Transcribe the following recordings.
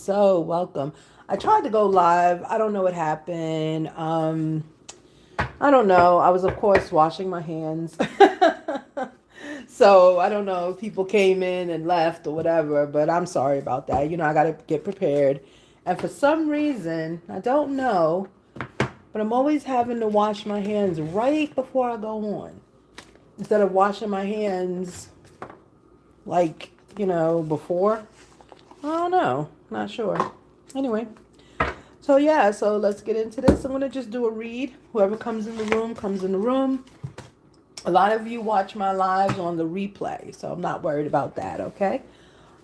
So welcome. I tried to go live. I don't know what happened. I don't know. I was, of course, washing my hands. So I don't know if people came in and left or whatever, but I'm sorry about that. I got to get prepared. And for some reason, I don't know, but I'm always having to wash my hands right before I go on instead of washing my hands like, before. I don't know. Not sure. Anyway, so yeah, so let's get into this. I'm going to just do a read. Whoever comes in the room comes in the room. A lot of you watch my lives on the replay, so I'm not worried about that, okay?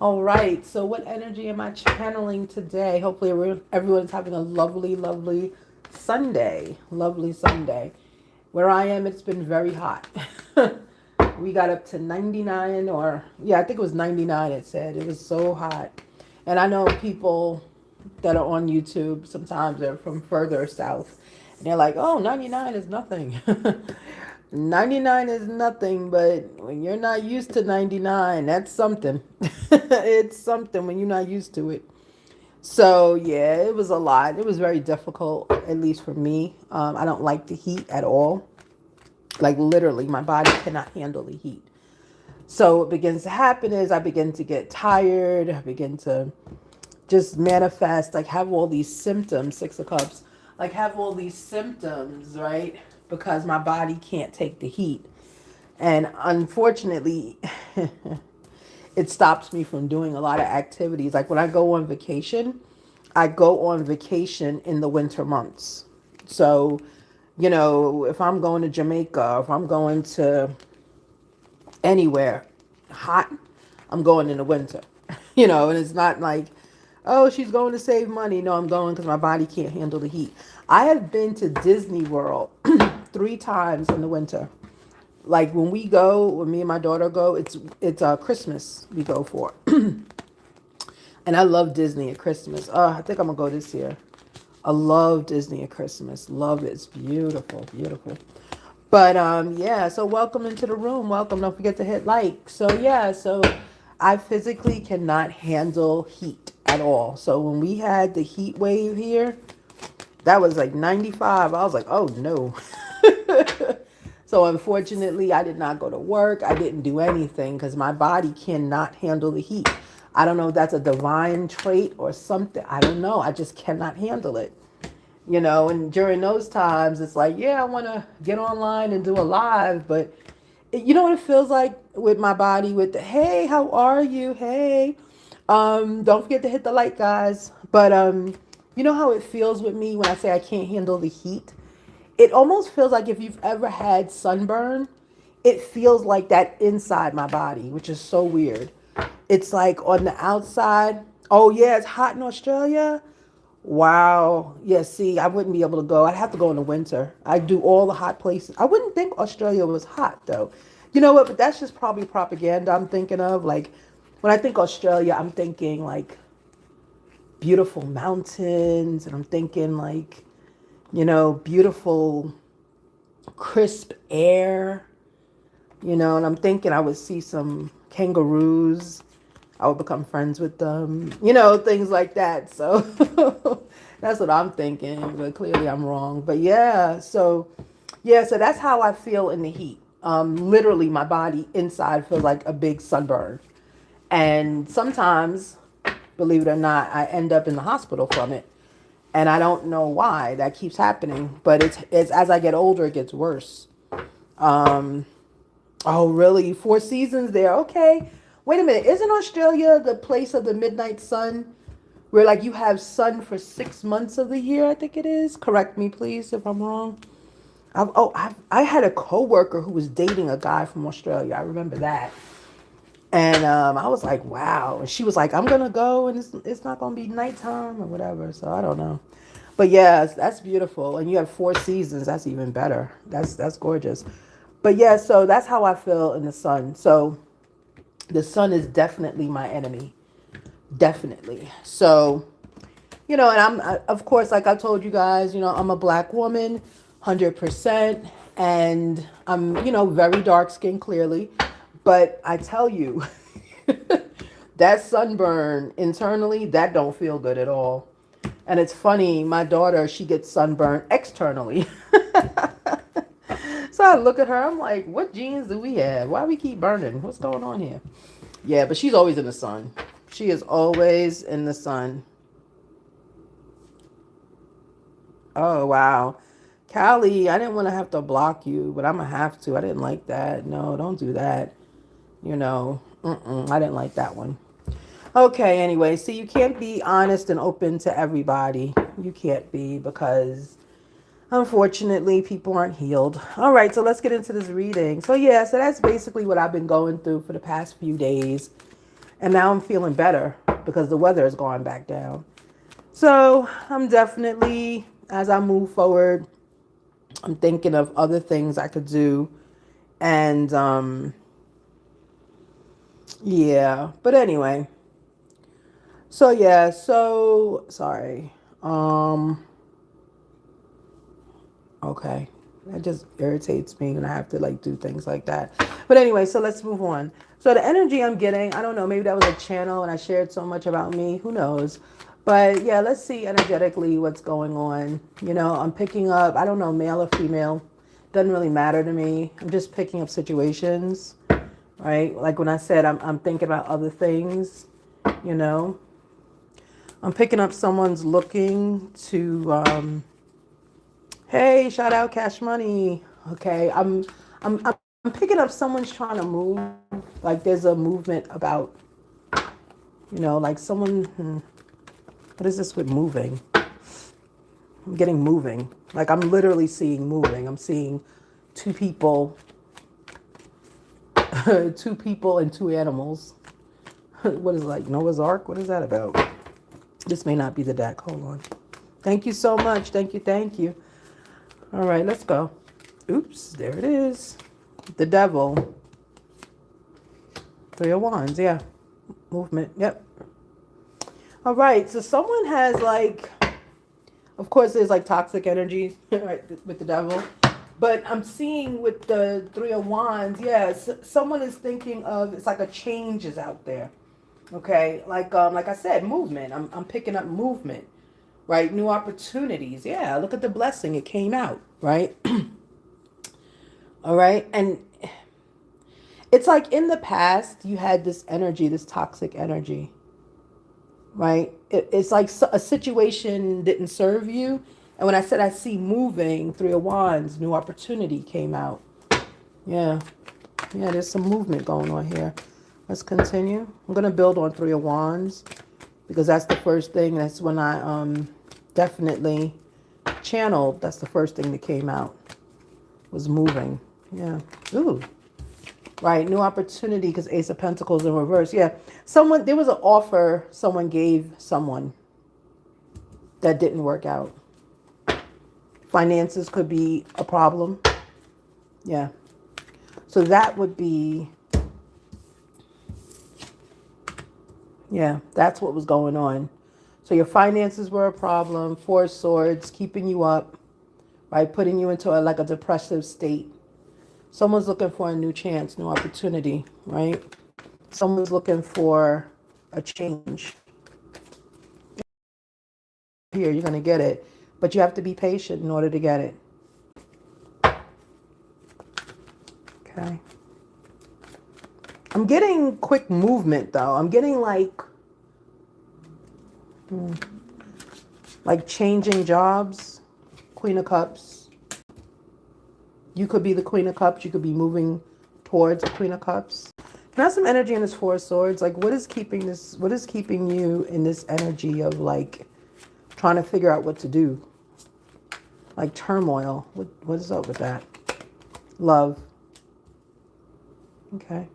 All right, so what energy am I channeling today? Hopefully, everyone's having a lovely, lovely Sunday. Lovely Sunday. Where I am, it's been very hot. We got up to 99, or yeah, I think it was 99, it said. It was so hot. And I know people that are on YouTube, sometimes they're from further south. And they're like, oh, 99 is nothing. 99 is nothing, but when you're not used to 99, that's something. It's something when you're not used to it. So, yeah, it was a lot. It was very difficult, at least for me. I don't like the heat at all. Like, literally, my body cannot handle the heat. So, what begins to happen is I begin to get tired. I begin to just manifest, like have all these symptoms, Six of Cups, like have all these symptoms, right? Because my body can't take the heat. And unfortunately, it stops me from doing a lot of activities. Like when I go on vacation in the winter months. So, if I'm going to Jamaica, if I'm going to anywhere hot, I'm going in the winter. And it's not like, oh, she's going to save money. No, I'm going because my body can't handle the heat. I have been to Disney World 3 times in the winter. Like when me and my daughter go, it's Christmas we go for. And I love Disney at Christmas. Oh, I think I'm gonna go this year. I love Disney at Christmas. Love it. It's beautiful, beautiful. But yeah, so welcome into the room. Welcome. Don't forget to hit like. So yeah, so I physically cannot handle heat at all. So when we had the heat wave here, that was like 95. I was like, oh no. So unfortunately, I did not go to work. I didn't do anything because my body cannot handle the heat. I don't know if that's a divine trait or something. I don't know. I just cannot handle it. And during those times, it's like, yeah, I want to get online and do a live, but you know what it feels like with my body with the, hey, how are you? Hey, don't forget to hit the like, guys. But you know how it feels with me when I say I can't handle the heat? It almost feels like if you've ever had sunburn, it feels like that inside my body, which is so weird. It's like on the outside. Oh yeah, it's hot in Australia. Wow. Yeah, see, I wouldn't be able to go. I'd have to go in the winter. I do all the hot places. I wouldn't think Australia was hot though. You know what? But that's just probably propaganda I'm thinking of. Like when I think Australia, I'm thinking like beautiful mountains and I'm thinking like, beautiful crisp air, and I'm thinking I would see some kangaroos. I would become friends with them, things like that. So that's what I'm thinking, but clearly I'm wrong. But yeah, so that's how I feel in the heat. Literally, my body inside feels like a big sunburn. And sometimes, believe it or not, I end up in the hospital from it. And I don't know why that keeps happening, but it's as I get older, it gets worse. Um, Oh, really? Four seasons there. Okay. Wait a minute. Isn't Australia the place of the midnight sun? Where like you have sun for 6 months of the year, I think it is. Correct me, please, if I'm wrong. I had a coworker who was dating a guy from Australia. I remember that. And I was like, wow. And she was like, I'm gonna go, and it's not gonna be nighttime or whatever. So I don't know. But yeah, that's beautiful. And you have 4 seasons. That's even better. That's gorgeous. But yeah, so that's how I feel in the sun. So the sun is definitely my enemy. Definitely. So, and of course, like I told you guys, I'm a black woman, 100%. And I'm, very dark skinned, clearly. But I tell you, That sunburn internally, that don't feel good at all. And it's funny, my daughter, she gets sunburned externally. So I look at her, I'm like, what genes do we have? Why we keep burning? What's going on here? Yeah, but she's always in the sun. She is always in the sun. Oh, wow. Callie, I didn't want to have to block you, but I'm going to have to. I didn't like that. No, don't do that. I didn't like that one. Okay, anyway, see, you can't be honest and open to everybody. You can't be because unfortunately people aren't healed. All right, so let's get into this reading. So, yeah, so that's basically what I've been going through for the past few days. And now I'm feeling better because the weather has gone back down. So, I'm definitely, as I move forward, I'm thinking of other things I could do. And, yeah, but anyway. So yeah, so sorry. Okay. That just irritates me when I have to like do things like that. But anyway, so let's move on. So the energy I'm getting, I don't know, maybe that was a channel and I shared so much about me. Who knows? But yeah, let's see energetically what's going on. I'm picking up, I don't know, male or female. Doesn't really matter to me. I'm just picking up situations, right? Like when I said I'm thinking about other things, you know. I'm picking up someone's looking to hey, shout out Cash Money. Okay. I'm picking up someone's trying to move. Like there's a movement about, like someone what is this with moving? I'm getting moving. Like I'm literally seeing moving. I'm seeing two people, two people and two animals. What is it, like Noah's Ark? What is that about? This may not be the deck. Hold on. Thank you so much. Thank you. Thank you. All right, let's go. Oops, there it is. The devil. Three of Wands, yeah. Movement, yep. All right, so someone has like, of course there's like toxic energy right, with the devil. But I'm seeing with the Three of Wands, yes, someone is thinking of, it's like a change is out there. Okay, like I said, movement. I'm picking up movement. Right? New opportunities. Yeah, look at the blessing. It came out, right? All right. And it's like in the past, you had this energy, this toxic energy, right? It's like a situation didn't serve you. And when I said I see moving, Three of Wands, new opportunity came out. Yeah. Yeah, there's some movement going on here. Let's continue. I'm going to build on Three of Wands because that's the first thing. That's when I definitely channeled. That's the first thing that came out was moving. Yeah. Ooh. Right. New opportunity because Ace of Pentacles in reverse. Yeah. There was an offer someone gave someone that didn't work out. Finances could be a problem. Yeah. So that would be, yeah, that's what was going on. So your finances were a problem. Four of Swords, keeping you up, right? Putting you into like a depressive state. Someone's looking for a new chance, new opportunity, right? Someone's looking for a change. Here, you're going to get it. But you have to be patient in order to get it. Okay. I'm getting quick movement, though. I'm getting like changing jobs. Queen of Cups. You could be the Queen of Cups. You could be moving towards the Queen of Cups. Now some energy in this Four of Swords. Like what is keeping you in this energy of like trying to figure out what to do? Like turmoil. What is up with that? Love. Okay.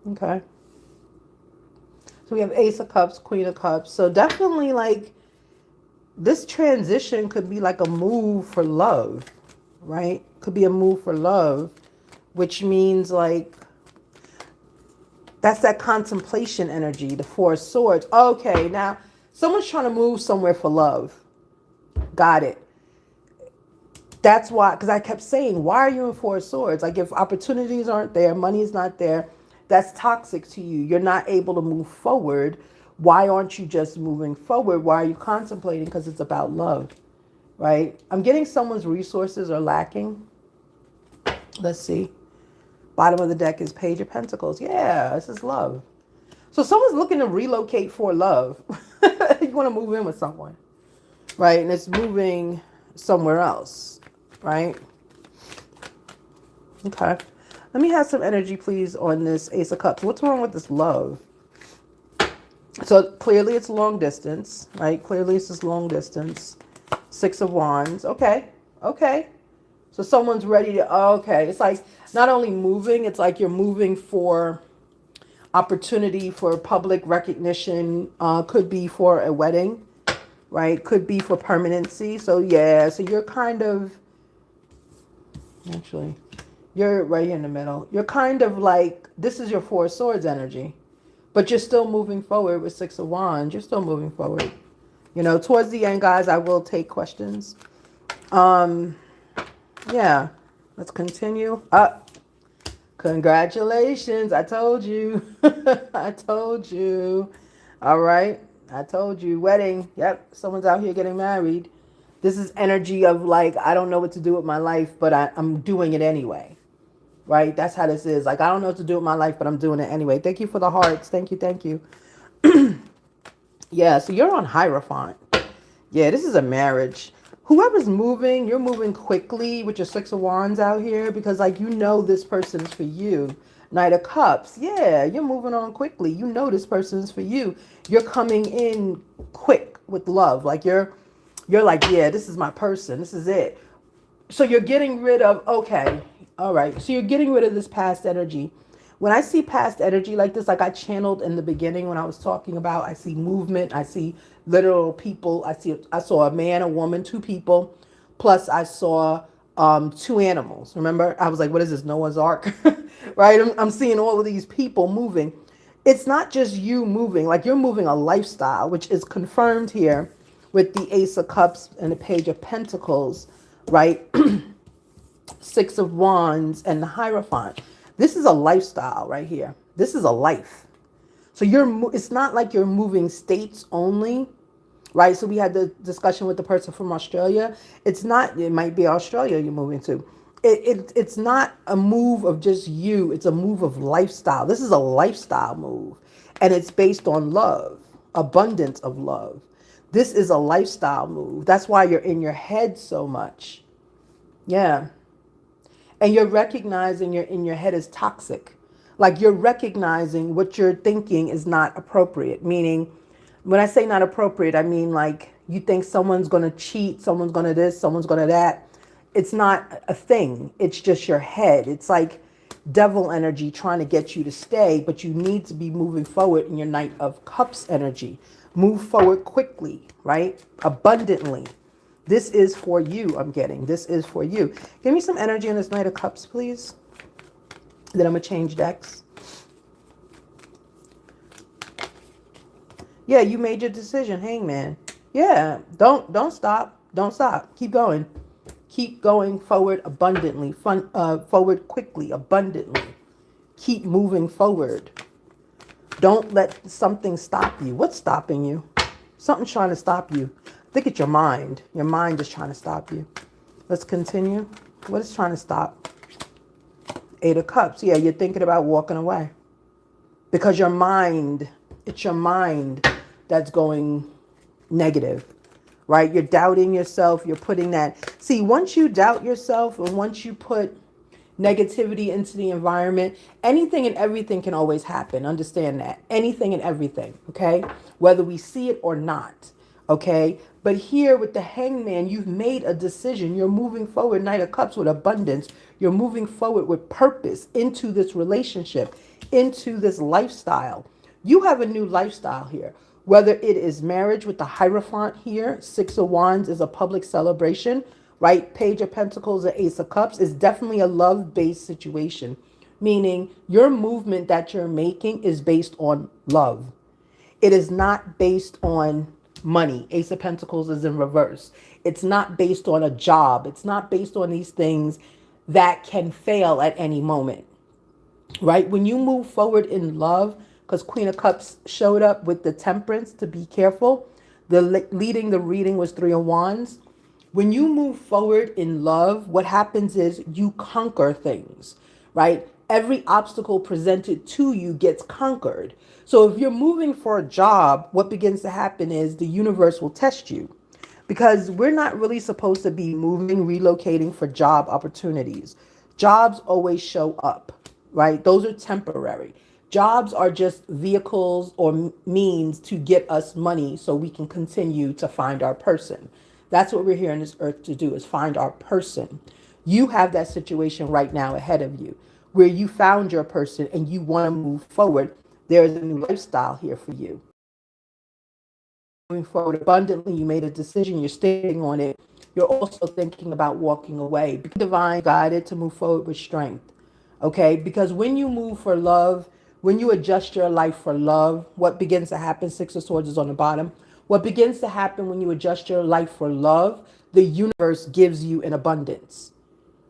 Okay. So we have Ace of Cups, Queen of Cups. So definitely like this transition could be like a move for love, right? Could be a move for love, which means like that's that contemplation energy, the Four of Swords. Okay, now someone's trying to move somewhere for love. Got it. That's why, because I kept saying, why are you in Four of Swords? Like, if opportunities aren't there, money is not there, that's toxic to you. You're not able to move forward. Why aren't you just moving forward? Why are you contemplating? Because it's about love, right? I'm getting someone's resources are lacking. Let's see. Bottom of the deck is Page of Pentacles. Yeah, this is love. So someone's looking to relocate for love. You want to move in with someone, right? And it's moving somewhere else, right? Okay. Let me have some energy, please, on this Ace of Cups. What's wrong with this love? So clearly it's long distance, right? Clearly it's just long distance. Six of Wands. Okay. Okay. So someone's ready to, okay. It's like not only moving, it's like you're moving for opportunity, for public recognition. Could be for a wedding, right? Could be for permanency. So yeah, so you're kind of, actually, you're right here in the middle. You're kind of like, this is your Four of Swords energy, but you're still moving forward with Six of Wands. You're still moving forward. You know, towards the end, guys, I will take questions. Yeah, let's continue. Congratulations. I told you. I told you. All right. I told you. Wedding. Yep. Someone's out here getting married. This is energy of like, I don't know what to do with my life, but I'm doing it anyway. Right? That's how this is. Like, I don't know what to do with my life, but I'm doing it anyway. Thank you for the hearts. Thank you. Thank you. Yeah. So you're on Hierophant. Yeah, this is a marriage. Whoever's moving, you're moving quickly with your Six of Wands out here because, like, you know this person's for you. Knight of Cups. Yeah, you're moving on quickly. You know this person's for you. You're coming in quick with love. Like, you're like, yeah, this is my person. This is it. So you're getting rid of, okay, all right. So you're getting rid of this past energy. When I see past energy like this, like I channeled in the beginning when I was talking about, I see movement, I see literal people. I saw a man, a woman, two people, plus I saw two animals. Remember, I was like, what is this, Noah's Ark? Right? I'm seeing all of these people moving. It's not just you moving, like you're moving a lifestyle, which is confirmed here with the Ace of Cups and the Page of Pentacles, right? Six of Wands and the Hierophant. This is a lifestyle right here. This is a life. So it's not like you're moving states only, right? So we had the discussion with the person from Australia. It's not, it might be Australia you're moving to. It's not a move of just you. It's a move of lifestyle. This is a lifestyle move. And it's based on love, abundance of love. This is a lifestyle move. That's why you're in your head so much. Yeah. And you're recognizing you're in your head is toxic. Like you're recognizing what you're thinking is not appropriate. Meaning, when I say not appropriate, I mean like you think someone's going to cheat, someone's going to this, someone's going to that. It's not a thing. It's just your head. It's like devil energy trying to get you to stay, but you need to be moving forward in your Knight of Cups energy. Move forward quickly, right? Abundantly. This is for you, I'm getting. This is for you. Give me some energy on this Knight of Cups, please. Then I'm going to change decks. Yeah, you made your decision, Hangman. Yeah, don't stop. Don't stop. Keep going. Keep going forward abundantly. Forward quickly, abundantly. Keep moving forward. Don't let something stop you. What's stopping you? Something's trying to stop you. I think it's your mind. Your mind is trying to stop you. Let's continue. What is trying to stop? Eight of Cups. Yeah, you're thinking about walking away. Because your mind, it's your mind that's going negative, right? You're doubting yourself. You're putting that. See, once you doubt yourself and once you put negativity into the environment, anything and everything can always happen. Understand that. Anything and everything, okay? Whether we see it or not, okay? But here with the Hangman, you've made a decision. You're moving forward, Knight of Cups, with abundance. You're moving forward with purpose into this relationship, into this lifestyle. You have a new lifestyle here. Whether it is marriage with the Hierophant here, Six of Wands is a public celebration, right? Page of Pentacles and Ace of Cups is definitely a love-based situation, meaning your movement that you're making is based on love. It is not based on money. Ace of Pentacles is in reverse. It's not based on a job. It's not based on these things that can fail at any moment, right? When you move forward in love, because Queen of Cups showed up with the Temperance, to be careful. The leading the reading was Three of Wands. When you move forward in love, what happens is you conquer things, right? Every obstacle presented to you gets conquered. So if you're moving for a job, what begins to happen is the universe will test you, because we're not really supposed to be moving, relocating for job opportunities. Jobs always show up, right? Those are temporary. Jobs are just vehicles or means to get us money so we can continue to find our person. That's what we're here on this earth to do, is find our person. You have that situation right now ahead of you where you found your person and you want to move forward. There's a new lifestyle here for you. Moving forward abundantly, you made a decision, you're standing on it. You're also thinking about walking away. Be divine guided to move forward with strength. Okay? Because when you move for love, when you adjust your life for love, what begins to happen? Six of Swords is on the bottom. What begins to happen when you adjust your life for love, the universe gives you an abundance.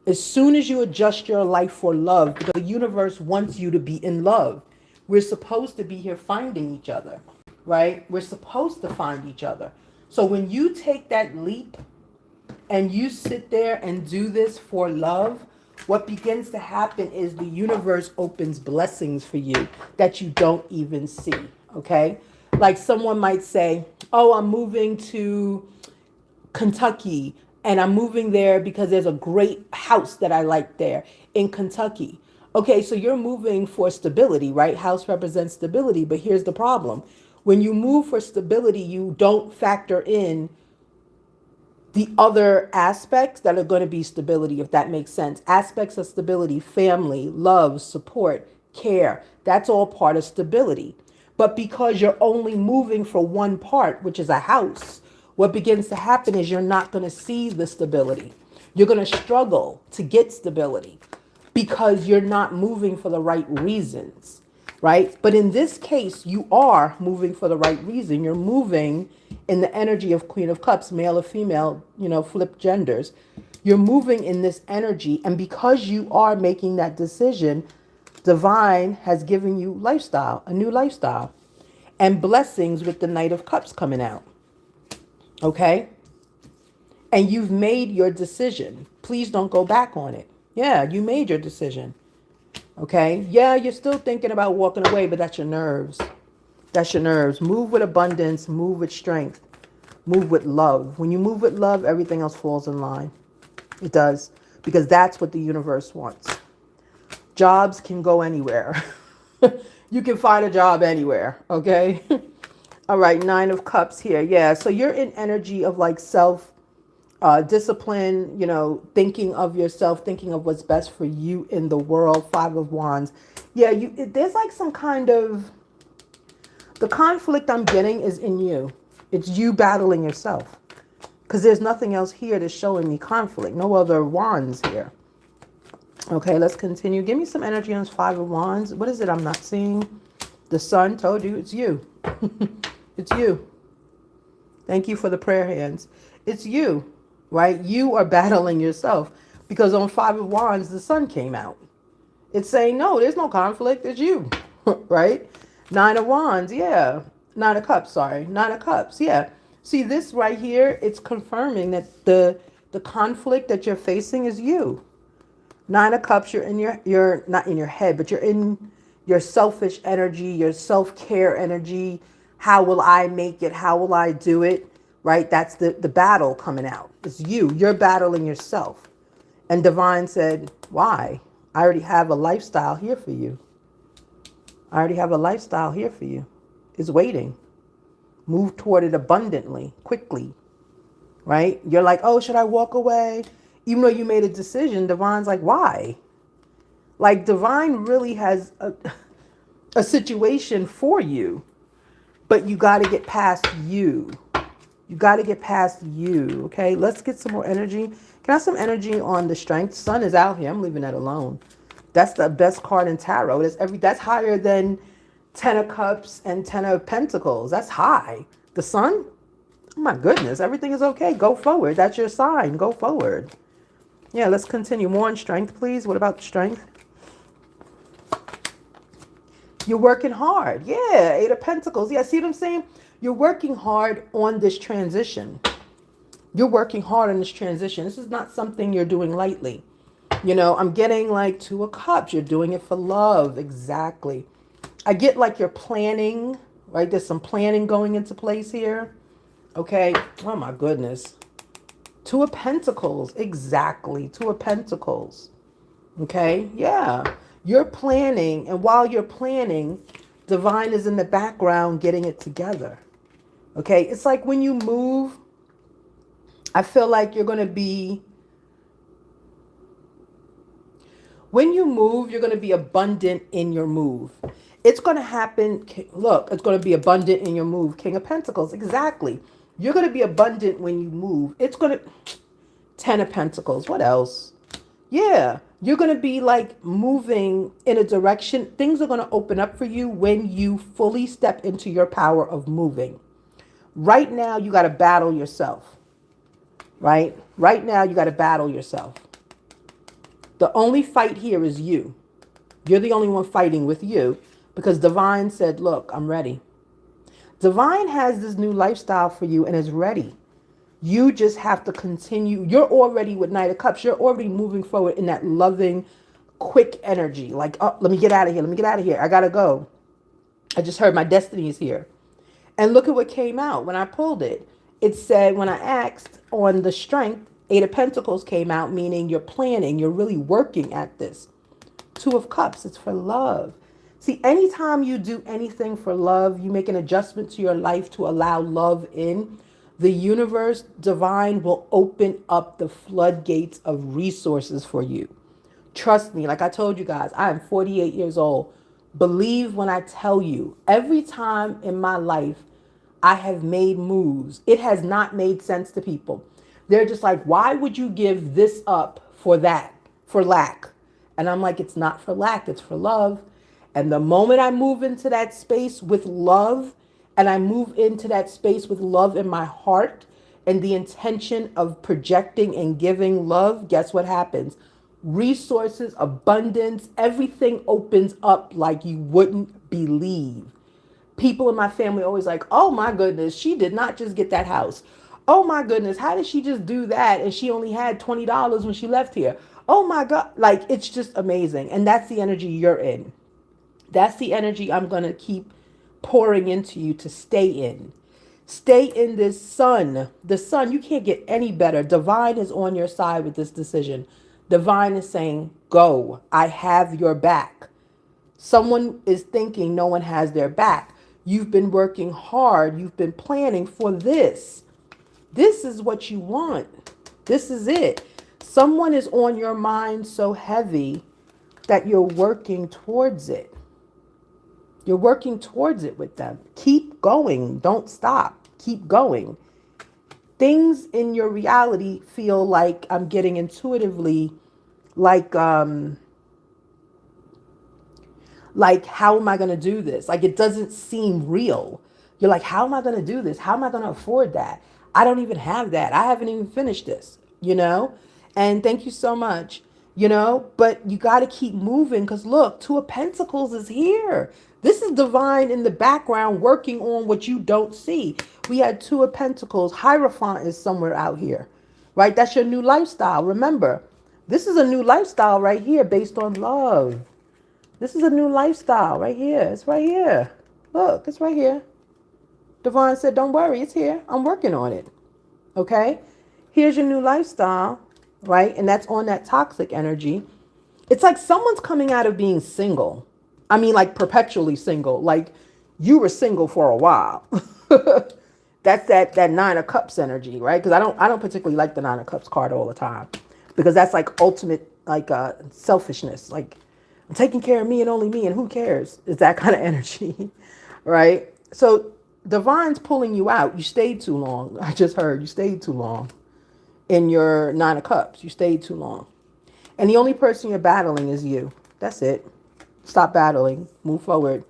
As soon as you adjust your life for love, because the universe wants you to be in love. We're supposed to be here finding each other, right? We're supposed to find each other. So when you take that leap and you sit there and do this for love, what begins to happen is the universe opens blessings for you that you don't even see, okay? Like someone might say, oh, I'm moving to Kentucky, and I'm moving there because there's a great house that I like there in Kentucky. Okay, so you're moving for stability, right? House represents stability, but here's the problem. When you move for stability, you don't factor in the other aspects that are going to be stability, if that makes sense. Aspects of stability, family, love, support, care, that's all part of stability. But because you're only moving for one part, which is a house, what begins to happen is you're not going to see the stability. You're going to struggle to get stability because you're not moving for the right reasons, right? But in this case, you are moving for the right reason. You're moving in the energy of Queen of Cups, male or female, flip genders. You're moving in this energy. And because you are making that decision, Divine has given you lifestyle, a new lifestyle, and blessings with the Knight of Cups coming out. Okay? And you've made your decision. Please don't go back on it. Yeah, you made your decision. Okay? Yeah, you're still thinking about walking away, but that's your nerves. That's your nerves. Move with abundance, move with strength, move with love. When you move with love, everything else falls in line. It does. Because that's what the universe wants. Jobs can go anywhere. You can find a job anywhere. Okay? All right, Nine of Cups here. Yeah, so you're in energy of like self discipline, thinking of yourself, thinking of what's best for you in the world. Five of Wands. Yeah, there's like some kind of, the conflict I'm getting is in you. It's you battling yourself. Because there's nothing else here that's showing me conflict. No other wands here. Okay, let's continue. Give me some energy on this Five of Wands. What is it I'm not seeing? The Sun told you. It's you. It's you. Thank you for the prayer hands. It's you, right? You are battling yourself. Because on Five of Wands, the Sun came out. It's saying, no, there's no conflict. It's you, right? Nine of Wands, yeah. Nine of Cups, sorry. Nine of Cups, yeah. See, this right here, it's confirming that the conflict that you're facing is you. Nine of Cups, you're not in your head, but you're in your selfish energy, your self-care energy. How will I make it? How will I do it? Right? That's the battle coming out. It's you. You're battling yourself. And Divine said, why? I already have a lifestyle here for you. I already have a lifestyle here for you. It's waiting. Move toward it abundantly, quickly. Right? You're like, oh, should I walk away? Even though you made a decision, Divine's like, why? Like, Divine really has a situation for you, but you got to get past you. You got to get past you, okay? Let's get some more energy. Can I have some energy on the Strength? Sun is out here. I'm leaving that alone. That's the best card in tarot. That's higher than Ten of Cups and Ten of Pentacles. That's high. The Sun? My goodness, everything is okay. Go forward. That's your sign. Go forward. Yeah, let's continue. More on strength, please. What about strength? You're working hard. Yeah, Eight of Pentacles. Yeah, see what I'm saying? You're working hard on this transition. You're working hard on this transition. This is not something you're doing lightly. You know, I'm getting like Two of Cups. You're doing it for love. Exactly. I get like you're planning, right? There's some planning going into place here. Okay. Oh my goodness. Two of Pentacles. Exactly. Two of Pentacles. Okay. Yeah. You're planning. And while you're planning, Divine is in the background getting it together. Okay. It's like when you move, I feel like you're going to be, when you move, you're going to be abundant in your move. It's going to happen. Look, it's going to be abundant in your move. King of Pentacles. Exactly. You're going to be abundant when you move. It's going to, Ten of Pentacles. What else? Yeah. You're going to be like moving in a direction. Things are going to open up for you when you fully step into your power of moving. Right now, you got to battle yourself. Right? Right now, you got to battle yourself. The only fight here is you. You're the only one fighting with you because Divine said, look, I'm ready. Divine has this new lifestyle for you and is ready. You just have to continue. You're already with Knight of Cups. You're already moving forward in that loving, quick energy. Like, oh, let me get out of here. Let me get out of here. I got to go. I just heard my destiny is here. And look at what came out when I pulled it. It said, when I asked on the strength, Eight of Pentacles came out, meaning you're planning. You're really working at this. Two of Cups, it's for love. See, anytime you do anything for love, you make an adjustment to your life to allow love in, the universe, Divine, will open up the floodgates of resources for you. Trust me, like I told you guys, I am 48 years old. Believe when I tell you, every time in my life I have made moves, it has not made sense to people. They're just like, why would you give this up for that, for lack? And I'm like, it's not for lack, it's for love. And the moment I move into that space with love, and I move into that space with love in my heart and the intention of projecting and giving love, guess what happens? Resources, abundance, everything opens up like you wouldn't believe. People in my family always like, oh my goodness, she did not just get that house. Oh my goodness, how did she just do that? And she only had $20 when she left here. Oh my God. Like, it's just amazing. And that's the energy you're in. That's the energy I'm going to keep pouring into you to stay in. Stay in this sun. The sun, you can't get any better. Divine is on your side with this decision. Divine is saying, go. I have your back. Someone is thinking no one has their back. You've been working hard. You've been planning for this. This is what you want. This is it. Someone is on your mind so heavy that you're working towards it. You're working towards it with them. Keep going. Don't stop. Keep going. Things in your reality feel like, I'm getting intuitively, like how am I going to do this? Like, it doesn't seem real. You're like, how am I going to do this? How am I going to afford that? I don't even have that. I haven't even finished this, you know? And thank you so much, you know? But you got to keep moving because look, Two of Pentacles is here. This is Divine in the background working on what you don't see. We had Two of Pentacles. Hierophant is somewhere out here, right? That's your new lifestyle. Remember, this is a new lifestyle right here based on love. This is a new lifestyle right here. It's right here. Look, it's right here. Divine said, don't worry, it's here. I'm working on it. Okay? Here's your new lifestyle, right? And that's on that toxic energy. It's like someone's coming out of being single. I mean, like perpetually single. Like you were single for a while. That's that Nine of Cups energy, right? Because I don't particularly like the Nine of Cups card all the time. Because that's like ultimate like selfishness. Like, I'm taking care of me and only me, and who cares? It's that kind of energy, right? So Divine's pulling you out. You stayed too long. I just heard you stayed too long in your Nine of Cups. You stayed too long. And the only person you're battling is you. That's it. Stop battling. Move forward.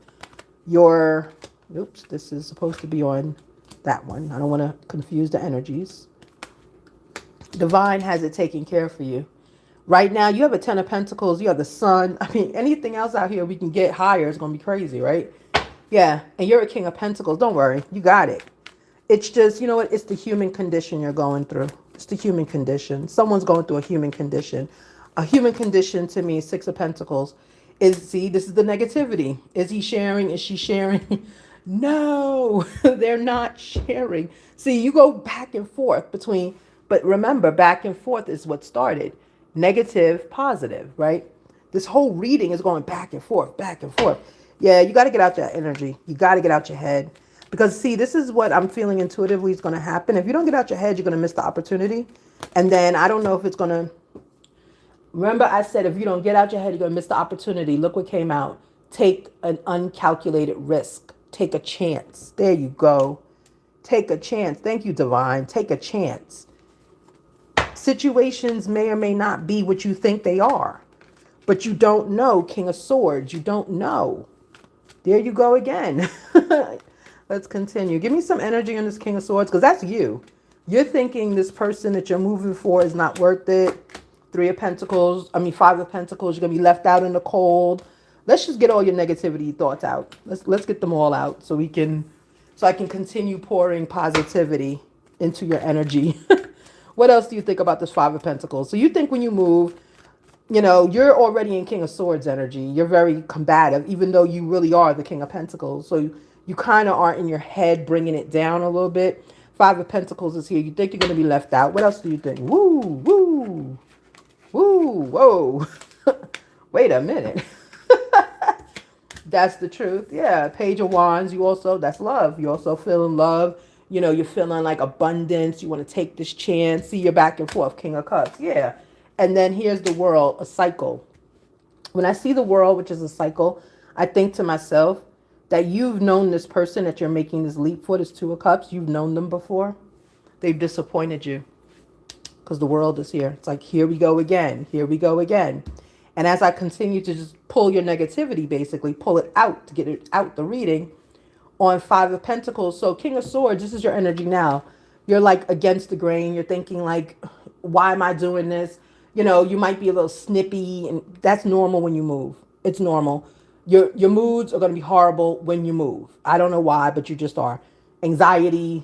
Oops, this is supposed to be on That one. I don't want to confuse the energies. Divine has it taken care for you. Right now, you have a 10 of Pentacles. You have the Sun. I mean, anything else out here we can get higher is going to be crazy, right? Yeah, and you're a King of Pentacles. Don't worry. You got it. It's just, you know what? It's the human condition you're going through. It's the human condition. Someone's going through a human condition. A human condition to me, Six of Pentacles, is, see, this is the negativity. Is he sharing? Is she sharing? No, they're not sharing. See, you go back and forth between, but remember, back and forth is what started. Negative, positive, right? This whole reading is going back and forth, back and forth. Yeah, you got to get out that energy. You got to get out your head. Because, see, this is what I'm feeling intuitively is going to happen. If you don't get out your head, you're going to miss the opportunity. And then I don't know if it's going to... Remember I said if you don't get out your head, you're going to miss the opportunity. Look what came out. Take an uncalculated risk. Take a chance. There you go. Take a chance. Thank you, Divine. Take a chance. Situations may or may not be what you think they are. But you don't know, King of Swords. You don't know. There you go again. Let's continue. Give me some energy on this King of Swords, because that's you. You're thinking this person that you're moving for is not worth it. Five of Pentacles. You're going to be left out in the cold. Let's just get all your negativity thoughts out. Let's get them all out so I can continue pouring positivity into your energy. What else do you think about this Five of Pentacles? So you think when you move, you know, you're already in King of Swords energy. You're very combative, even though you really are the King of Pentacles. So you kind of are in your head bringing it down a little bit. Five of Pentacles is here. You think you're going to be left out. What else do you think? Woo, woo, woo, whoa. Wait a minute. That's the truth. Yeah, Page of Wands. That's love. You also feeling love. You know, you're feeling like abundance. You want to take this chance. See, you're back and forth. King of Cups. Yeah. And then here's the World, a cycle. When I see the World, which is a cycle, I think to myself that you've known this person that you're making this leap for, this Two of Cups. You've known them before. They've disappointed you because the World is here. It's like, here we go again. Here we go again. And as I continue to just pull your negativity, basically pull it out to get it out the reading on Five of Pentacles. So King of Swords, this is your energy now. You're like against the grain. You're thinking like, why am I doing this? You know, you might be a little snippy, and that's normal when you move. It's normal. Your moods are going to be horrible when you move. I don't know why, but you just are. Anxiety,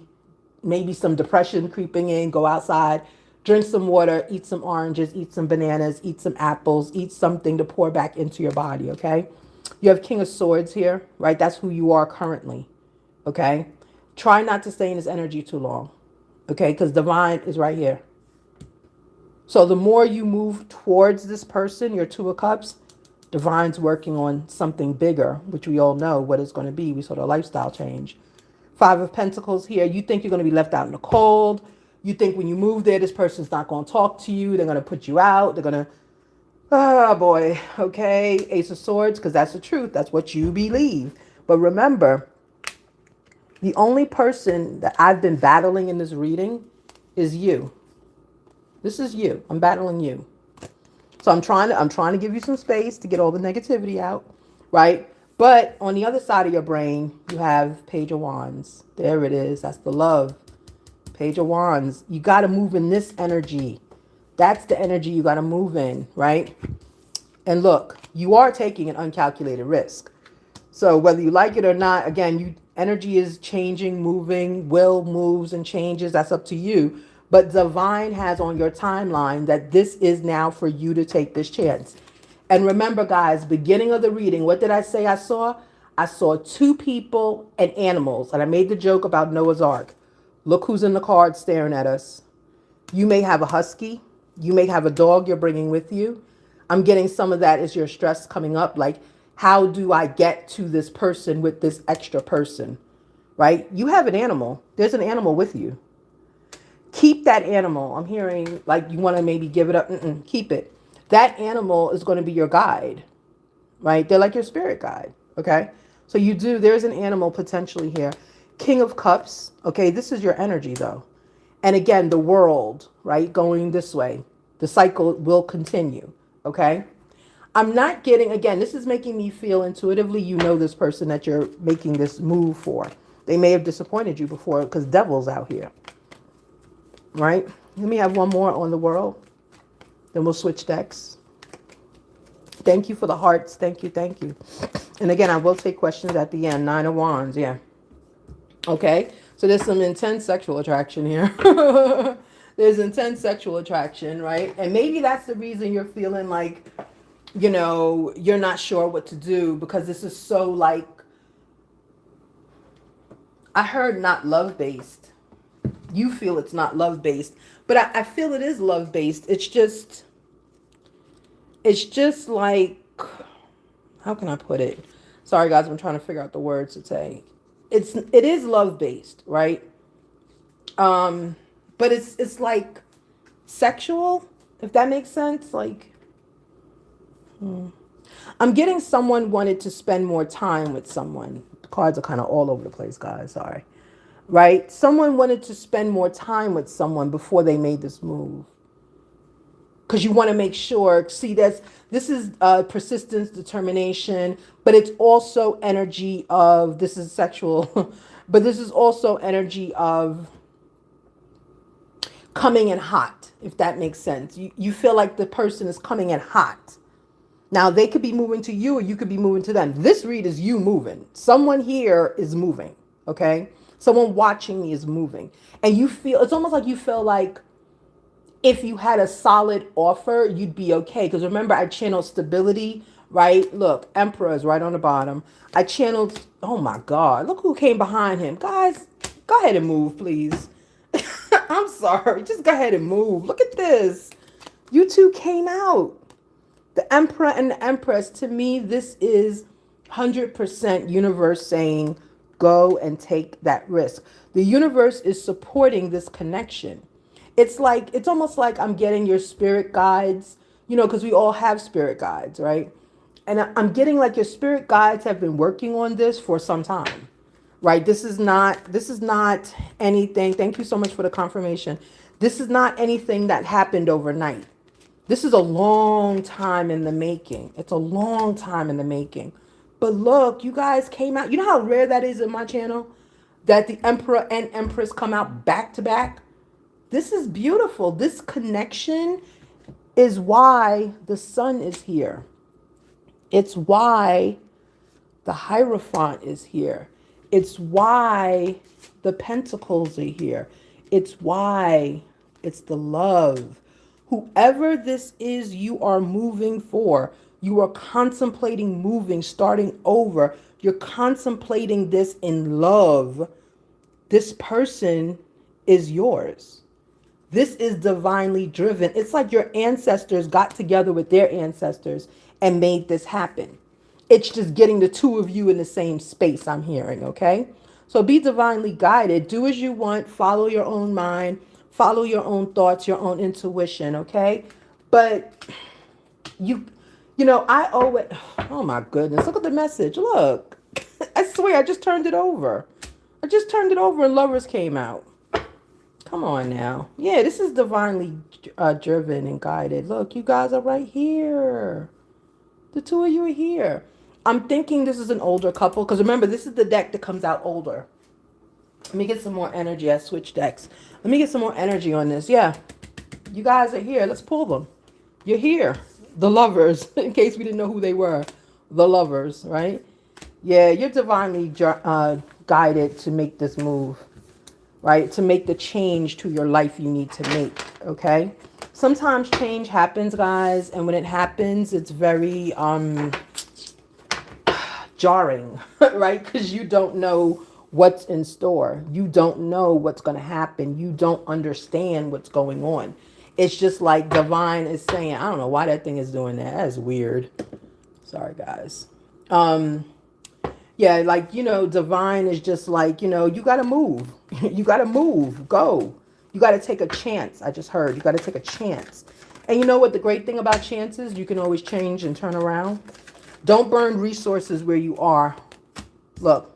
maybe some depression creeping in. Go outside, drink some water, eat some oranges, eat some bananas, eat some apples, eat something to pour back into your body, okay? You have King of Swords here, right? That's who you are currently, okay? Try not to stay in this energy too long, okay? Because Divine is right here. So the more you move towards this person, your Two of Cups, Divine's working on something bigger, which we all know what it's going to be. We saw the lifestyle change. Five of Pentacles here. You think you're going to be left out in the cold. You think when you move there, this person's not going to talk to you. They're going to put you out. They're going to, oh boy, okay. Ace of Swords, because that's the truth. That's what you believe. But remember, the only person that I've been battling in this reading is you. This is you. I'm battling you. So I'm trying to give you some space to get all the negativity out, right? But on the other side of your brain, you have Page of Wands. There it is. That's the love. Page of Wands. You got to move in this energy. That's the energy you got to move in, right? And look, you are taking an uncalculated risk. So whether you like it or not, again, energy is changing, moving, will moves and changes. That's up to you. But Divine has on your timeline that this is now for you to take this chance. And remember, guys, beginning of the reading, what did I say I saw? I saw two people and animals. And I made the joke about Noah's Ark. Look who's in the card staring at us. You may have a husky. You may have a dog you're bringing with you. I'm getting some of that as your stress coming up. Like, how do I get to this person with this extra person, right? You have an animal. There's an animal with you. Keep that animal. I'm hearing like you want to maybe give it up. Keep it. That animal is going to be your guide, right? They're like your spirit guide, okay? So there's an animal potentially here. King of Cups, okay? This is your energy though. And again, the World, right? Going this way. The cycle will continue, okay? I'm not getting, again, this is making me feel intuitively, you know this person that you're making this move for. They may have disappointed you before because devil's out here, right? Let me have one more on the world. Then we'll switch decks. Thank you for the hearts. Thank you. Thank you. And again, I will take questions at the end. 9 of Wands. Yeah. Okay. So there's some intense sexual attraction here. There's intense sexual attraction, right? And maybe that's the reason you're feeling like, you're not sure what to do, because this is so like, I heard not love based. You feel it's not love based, but I feel it is love based. It's just like, how can I put it? Sorry guys, I'm trying to figure out the words to say. It is love based, right? But it's like sexual, if that makes sense. Like, I'm getting someone wanted to spend more time with someone. The cards are kind of all over the place, guys. Sorry. Right? Someone wanted to spend more time with someone before they made this move. Because you want to make sure, see, this is persistence, determination, but it's also energy of, this is sexual, but this is also energy of coming in hot, if that makes sense. You feel like the person is coming in hot. Now, they could be moving to you or you could be moving to them. This read is you moving. Someone here is moving, okay? Someone watching me is moving. And you feel, it's almost like you feel like if you had a solid offer, you'd be okay. Because remember, I channeled stability, right? Look, Emperor is right on the bottom. I channeled, oh my God, look who came behind him. Guys, go ahead and move, please. I'm sorry. Just go ahead and move. Look at this. You two came out. The Emperor and the Empress, to me, this is 100% universe saying, go and take that risk. The universe is supporting this connection. It's almost like I'm getting your spirit guides, because we all have spirit guides, right? And I'm getting like your spirit guides have been working on this for some time, right? This is not anything. Thank you so much for the confirmation. This is not anything that happened overnight. This is a long time in the making. It's a long time in the making. But look, you guys came out. You know how rare that is in my channel? That the Emperor and Empress come out back to back? This is beautiful. This connection is why the sun is here. It's why the Hierophant is here. It's why the Pentacles are here. It's why it's the love. Whoever this is you are moving for, you are contemplating moving, starting over. You're contemplating this in love. This person is yours. This is divinely driven. It's like your ancestors got together with their ancestors and made this happen. It's just getting the two of you in the same space, I'm hearing, okay? So be divinely guided. Do as you want. Follow your own mind. Follow your own thoughts, your own intuition, okay? But I owe it. Oh my goodness. Look at the message. Look. I swear, I just turned it over. I just turned it over and Lovers came out. Come on now. Yeah, this is divinely driven and guided. Look, you guys are right here. The two of you are here. I'm thinking this is an older couple because remember, this is the deck that comes out older. Let me get some more energy. I switched decks. Let me get some more energy on this. Yeah, you guys are here. Let's pull them. You're here. The Lovers, in case we didn't know who they were. The Lovers, right? Yeah, you're divinely guided to make this move, right? To make the change to your life you need to make, okay? Sometimes change happens, guys, and when it happens, it's very jarring, right? Because you don't know what's in store. You don't know what's going to happen. You don't understand what's going on. It's just like divine is saying, I don't know why that thing is doing that. That's weird. Sorry, guys. Yeah, like, divine is just like, you got to move. You got to move. Go. You got to take a chance. I just heard. You got to take a chance. And you know what the great thing about chances? You can always change and turn around. Don't burn resources where you are. Look.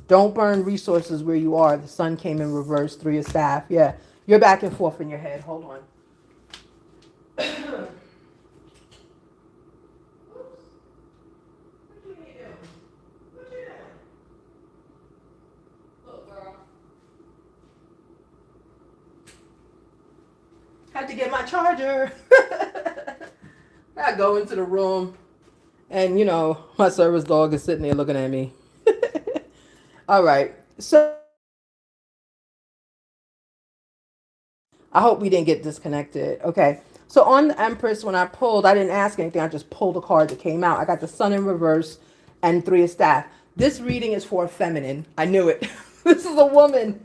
Don't burn resources where you are. The sun came in reverse, 3 of staff. Yeah. You're back and forth in your head. Hold on. Had to get my charger. I go into the room, and my service dog is sitting there looking at me. All right. So I hope we didn't get disconnected. Okay. So on the Empress, when I pulled, I didn't ask anything. I just pulled a card that came out. I got the Sun in reverse and Three of Staff. This reading is for feminine. I knew it. This is a woman.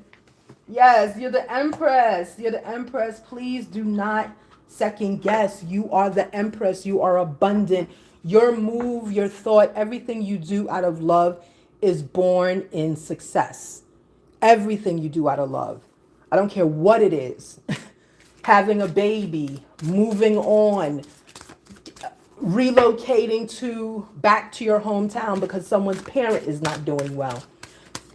Yes, you're the Empress. You're the Empress. Please do not second guess. You are the Empress. You are abundant. Your move, your thought, everything you do out of love is born in success. Everything you do out of love. I don't care what it is. Having a baby, moving on, relocating back to your hometown because someone's parent is not doing well,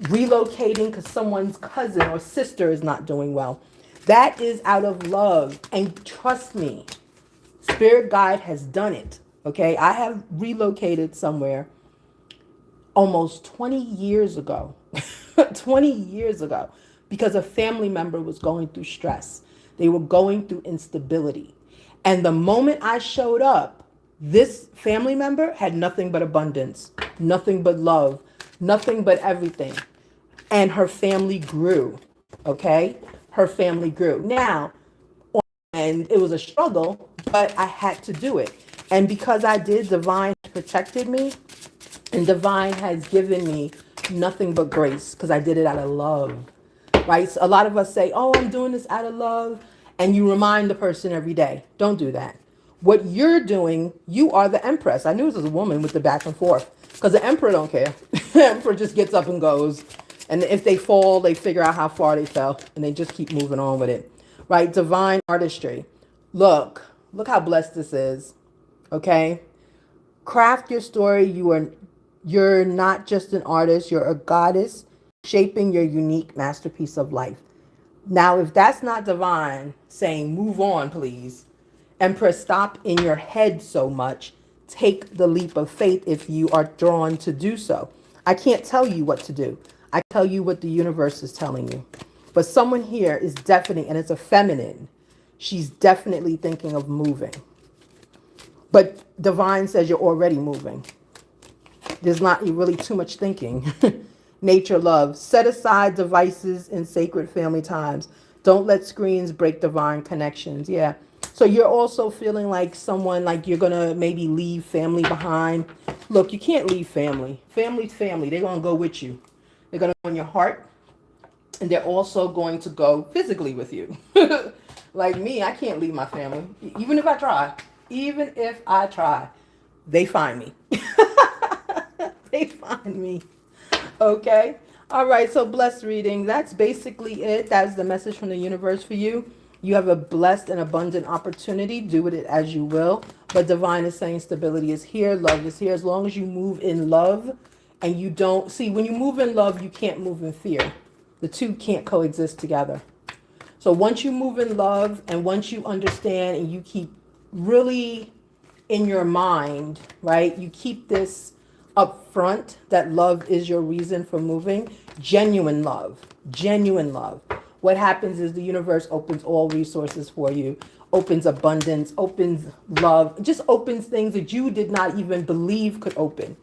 relocating because someone's cousin or sister is not doing well. That is out of love. And trust me, Spirit Guide has done it. Okay, I have relocated somewhere almost 20 years ago. 20 years ago, because a family member was going through stress. They were going through instability. And the moment I showed up, this family member had nothing but abundance, nothing but love, nothing but everything. And her family grew. Okay? Her family grew. Now, and it was a struggle, but I had to do it. And because I did, Divine protected me, and Divine has given me nothing but grace because I did it out of love. Right? So a lot of us say, oh, I'm doing this out of love. And you remind the person every day, don't do that. What you're doing, you are the Empress. I knew it was a woman with the back and forth because the Emperor don't care. The Emperor just gets up and goes. And if they fall, they figure out how far they fell and they just keep moving on with it. Right? Divine artistry. Look how blessed this is. Okay? Craft your story. You're not just an artist, you're a goddess shaping your unique masterpiece of life. Now, if that's not Divine saying, move on, please, Empress, stop in your head so much. Take the leap of faith if you are drawn to do so. I can't tell you what to do. I tell you what the universe is telling you. But someone here is definitely, and it's a feminine, she's definitely thinking of moving. But Divine says you're already moving. There's not really too much thinking. Nature love. Set aside devices in sacred family times. Don't let screens break divine connections. Yeah. So you're also feeling like someone, like you're going to maybe leave family behind. Look, you can't leave family. Family's family. They're going to go with you. They're going to go in your heart. And they're also going to go physically with you. Like me, I can't leave my family. Even if I try. Even if I try. They find me. They find me. Okay. All right. So blessed reading. That's basically it. That's the message from the universe for you. You have a blessed and abundant opportunity. Do with it as you will. But Divine is saying stability is here. Love is here. As long as you move in love and you don't see, when you move in love, you can't move in fear. The two can't coexist together. So once you move in love and once you understand and you keep really in your mind, right? You keep this up front, that love is your reason for moving. Genuine love. Genuine love. What happens is the universe opens all resources for you, opens abundance, opens love, just opens things that you did not even believe could open.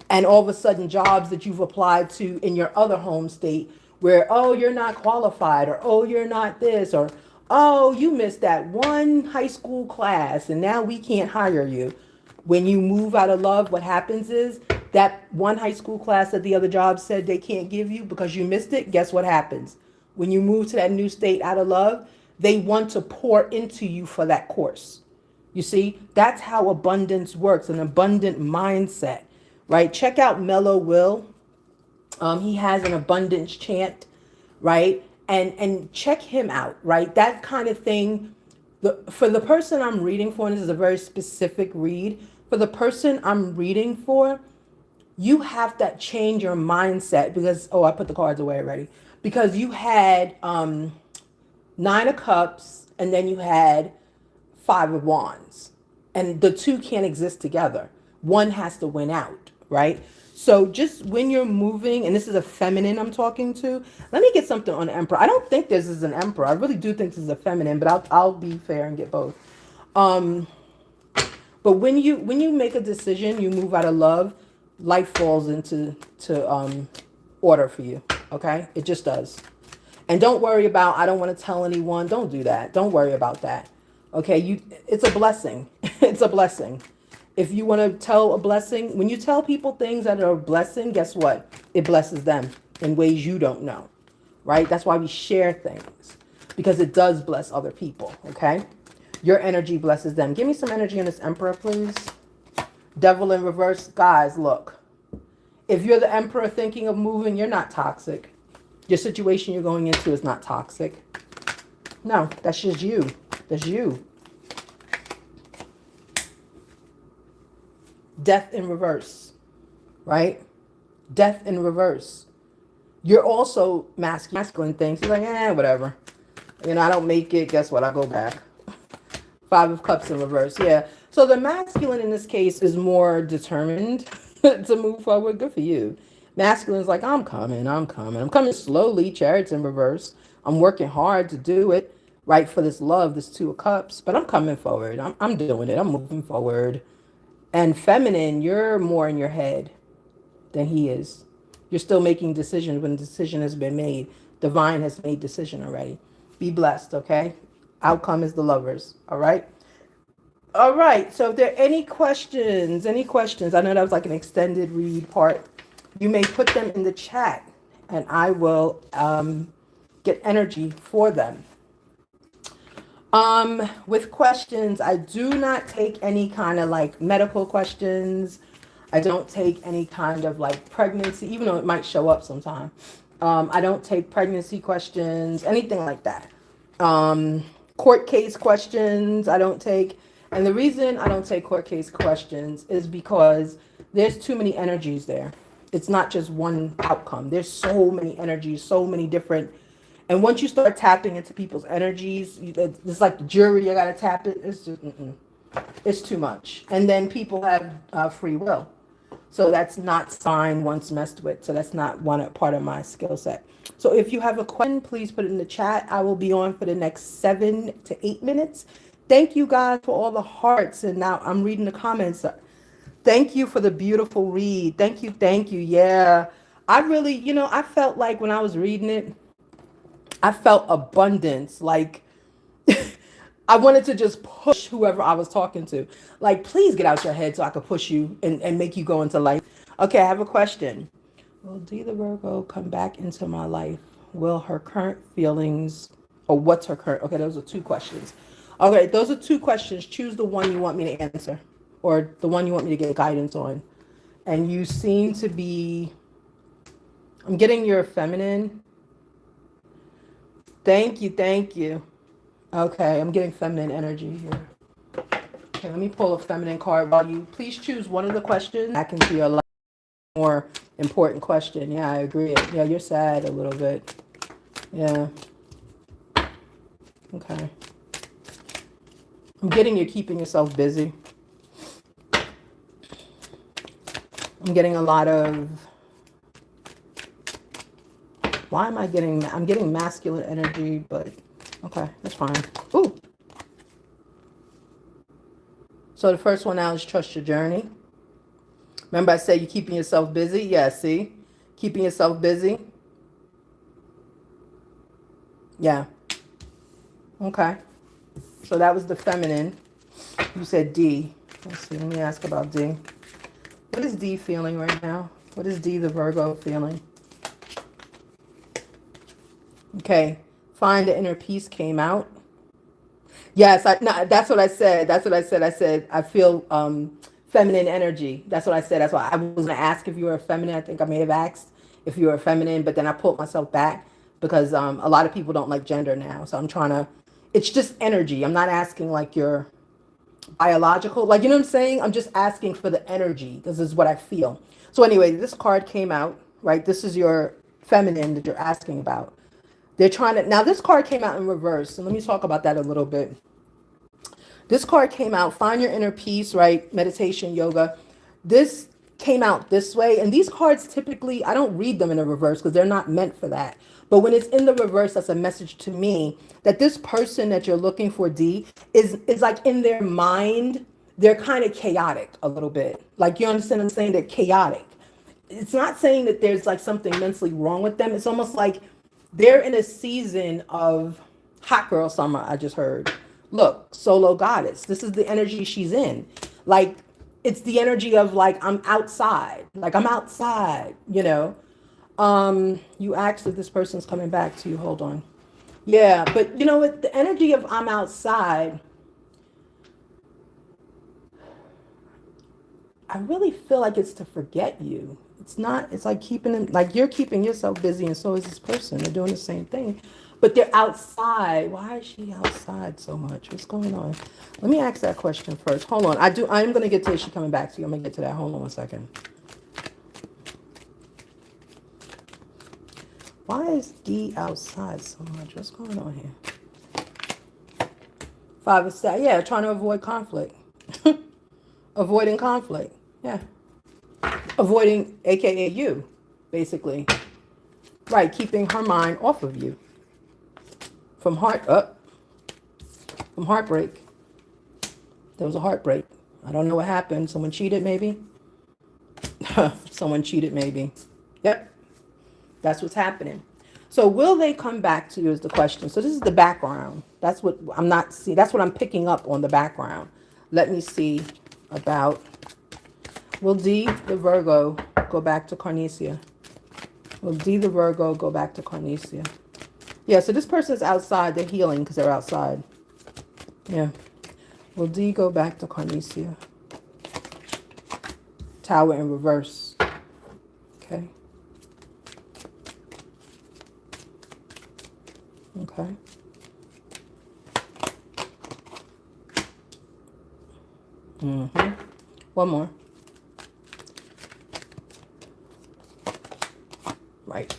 And all of a sudden, jobs that you've applied to in your other home state where, oh, you're not qualified, or oh, you're not this, or oh, you missed that one high school class and now we can't hire you. When you move out of love, what happens is that one high school class that the other job said they can't give you because you missed it, guess what happens? When you move to that new state out of love, they want to pour into you for that course. You see, that's how abundance works, an abundant mindset, right? Check out Mellow Will. He has an abundance chant, right? And check him out, right? That kind of thing. For the person I'm reading for, and this is a very specific read, for the person I'm reading for, you have to change your mindset because, oh, I put the cards away already. Because you had 9 of Cups and then you had 5 of Wands. And the two can't exist together. One has to win out, right? So just when you're moving, and this is a feminine I'm talking to, let me get something on the emperor. I don't think this is an emperor. I really do think this is a feminine, but I'll be fair and get both. Um, but when you make a decision, you move out of love, life falls into to order for you. Okay, it just does. And don't worry about, I don't want to tell anyone. Don't do that. Don't worry about that. Okay, it's a blessing. It's a blessing. If you want to tell a blessing, when you tell people things that are a blessing, guess what? It blesses them in ways you don't know. Right? That's why we share things. Because it does bless other people. Okay? Your energy blesses them. Give me some energy on this emperor, please. Devil in reverse. Guys, look. If you're the emperor thinking of moving, you're not toxic. Your situation you're going into is not toxic. No, that's just you. That's you. Death in reverse, right? Death in reverse. You're also masculine things. You're like, whatever. I don't make it. Guess what? I go back. Five of Cups in reverse. Yeah. So the masculine in this case is more determined to move forward. Good for you. Masculine is like, I'm coming. I'm coming slowly. Chariots in reverse. I'm working hard to do it, right, for this love, this Two of Cups. But I'm coming forward. I'm doing it. I'm moving forward. And feminine, you're more in your head than he is. You're still making decisions when decision has been made. Divine has made decision already. Be blessed, okay? Outcome is the Lovers, all right? All right, so if there are any questions, I know that was like an extended read part. You may put them in the chat, and I will get energy for them. With questions, I do not take any kind of like medical questions. I don't take any kind of like pregnancy, even though it might show up sometime. I don't take pregnancy questions, anything like that. Court case questions, I don't take. And the reason I don't take court case questions is because there's too many energies there. It's not just one outcome. There's so many energies, so many different. And once you start tapping into people's energies, it's like the jury, you got to tap it. It's just, it's too much. And then people have free will. So that's not signed once messed with. So that's not one part of my skill set. So if you have a question, please put it in the chat. I will be on for the next 7 to 8 minutes. Thank you guys for all the hearts. And now I'm reading the comments. Thank you for the beautiful read. Thank you. Thank you. Yeah. I really, I felt like when I was reading it, I felt abundance. Like I wanted to just push whoever I was talking to. Like, please get out your head so I could push you and make you go into life. Okay, I have a question. Will D the Virgo come back into my life? Will her current feelings, or what's her current? Okay, those are 2 questions. Okay, those are 2 questions. Choose the one you want me to answer, or the one you want me to get guidance on. And you seem to be, I'm getting your feminine. Thank you, thank you. Okay, I'm getting feminine energy here. Okay, let me pull a feminine card while you please choose one of the questions. I can see a lot more important question. Yeah, I agree. Yeah, you're sad a little bit. Yeah. Okay. I'm getting you're keeping yourself busy. I'm getting a lot of, why am I getting, I'm getting masculine energy, but okay, that's fine. Ooh. So the first one now is trust your journey. Remember I said you're keeping yourself busy? Yeah, see? Keeping yourself busy. Yeah. Okay. So that was the feminine. You said D. Let's see, let me ask about D. What is D feeling right now? What is D the Virgo feeling? Okay. Find the inner peace came out. Yes, that's what I said. That's what I said. I said I feel feminine energy. That's what I said. That's why I was going to ask if you were a feminine. I think I may have asked if you were a feminine, but then I pulled myself back because a lot of people don't like gender now. So I'm trying to, it's just energy. I'm not asking like your biological, like, you know what I'm saying? I'm just asking for the energy. This is what I feel. So anyway, this card came out, right? This is your feminine that you're asking about. They're trying to, now this card came out in reverse. And let me talk about that a little bit. This card came out, find your inner peace, right? Meditation, yoga. This came out this way. And these cards typically, I don't read them in a reverse because they're not meant for that. But when it's in the reverse, that's a message to me that this person that you're looking for, D, is like in their mind, they're kind of chaotic a little bit. Like, you understand what I'm saying? They're chaotic. It's not saying that there's like something mentally wrong with them. It's almost like they're in a season of hot girl summer. I just heard. Look, solo goddess. This is the energy she's in. Like, it's the energy of like, I'm outside. Like, I'm outside, you know. You asked if this person's coming back to you. Hold on. Yeah, but you know what? The energy of I'm outside, I really feel like it's to forget you. It's not, it's like like you're keeping yourself busy and so is this person. They're doing the same thing. But they're outside. Why is she outside so much? What's going on? Let me ask that question first. Hold on. I'm gonna get to is she coming back to you. I'm gonna get to that. Hold on 1 second. Why is D outside so much? What's going on here? 5 of Star. Yeah, trying to avoid conflict. Avoiding conflict. Yeah. Avoiding, aka you, basically. Right, keeping her mind off of you. From heartbreak. There was a heartbreak. I don't know what happened. Someone cheated, maybe? Someone cheated, maybe. Yep. That's what's happening. So will they come back to you is the question. So this is the background. That's what I'm not seeing. That's what I'm picking up on the background. Let me see about, will D, the Virgo, go back to Carnesia? Will D, the Virgo, go back to Carnesia? Yeah, so this person is outside. They're healing because they're outside. Yeah. Will D go back to Carnesia? Tower in reverse. Okay. Okay. One more. Right.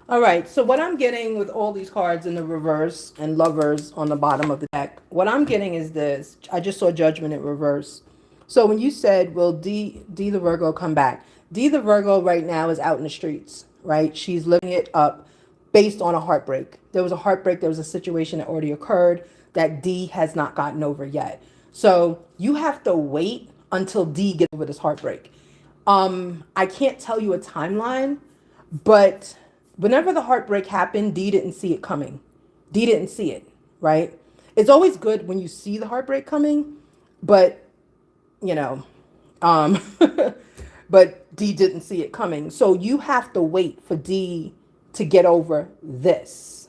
All right. So what I'm getting with all these cards in the reverse and lovers on the bottom of the deck, what I'm getting is this. I just saw Judgment in reverse. So when you said, will D the Virgo come back? D the Virgo right now is out in the streets, right? She's living it up based on a heartbreak. There was a heartbreak. There was a situation that already occurred that D has not gotten over yet. So you have to wait until D gets over this heartbreak. I can't tell you a timeline, but whenever the heartbreak happened, D didn't see it coming. D didn't see it, right? It's always good when you see the heartbreak coming, but you know, um, but D didn't see it coming. So you have to wait for D to get over this.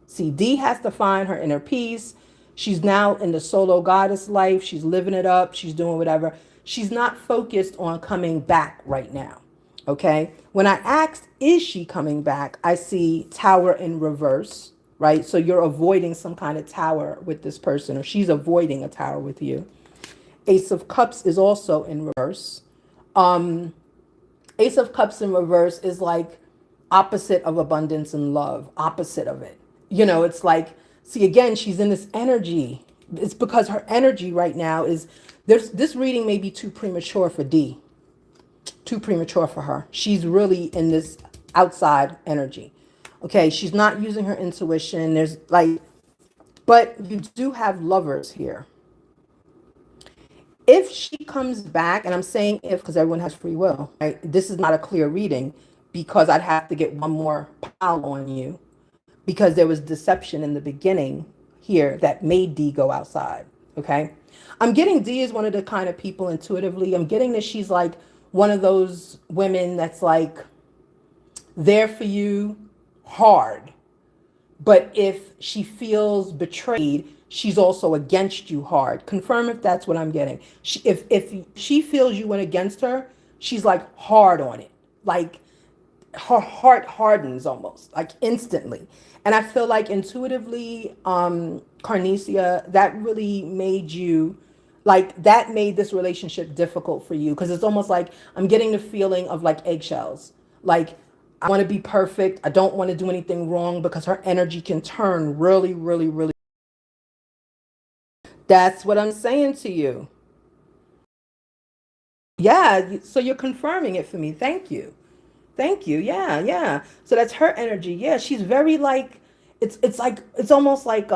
See, D has to find her inner peace. She's now in the solo goddess life. She's living it up. She's doing whatever. She's not focused on coming back right now. Okay. When I asked, is she coming back? I see Tower in reverse, right? So you're avoiding some kind of tower with this person, or she's avoiding a tower with you. Ace of Cups is also in reverse. Ace of Cups in reverse is like opposite of abundance and love, opposite of it. You know, it's like, see, again, she's in this energy. It's because her energy right now is, this reading may be too premature for D. Too premature for her. She's really in this outside energy. Okay, she's not using her intuition. There's like, but you do have lovers here. If she comes back, and I'm saying if because everyone has free will, right? This is not a clear reading because I'd have to get one more pile on you because there was deception in the beginning here that made D go outside. Okay. I'm getting D is one of the kind of people intuitively. I'm getting that she's like one of those women that's like there for you hard. But if she feels betrayed, she's also against you hard. Confirm if that's what I'm getting. If she feels you went against her, she's like hard on it. Like her heart hardens almost, like instantly. And I feel like intuitively, Carnesia, that really made you, like that made this relationship difficult for you. Because it's almost like I'm getting the feeling of like eggshells. Like I want to be perfect. I don't want to do anything wrong because her energy can turn really, really, really. That's what I'm saying to you. Yeah, so you're confirming it for me. Thank you. Thank you. Yeah, yeah. So that's her energy. Yeah, she's very like it's like it's almost like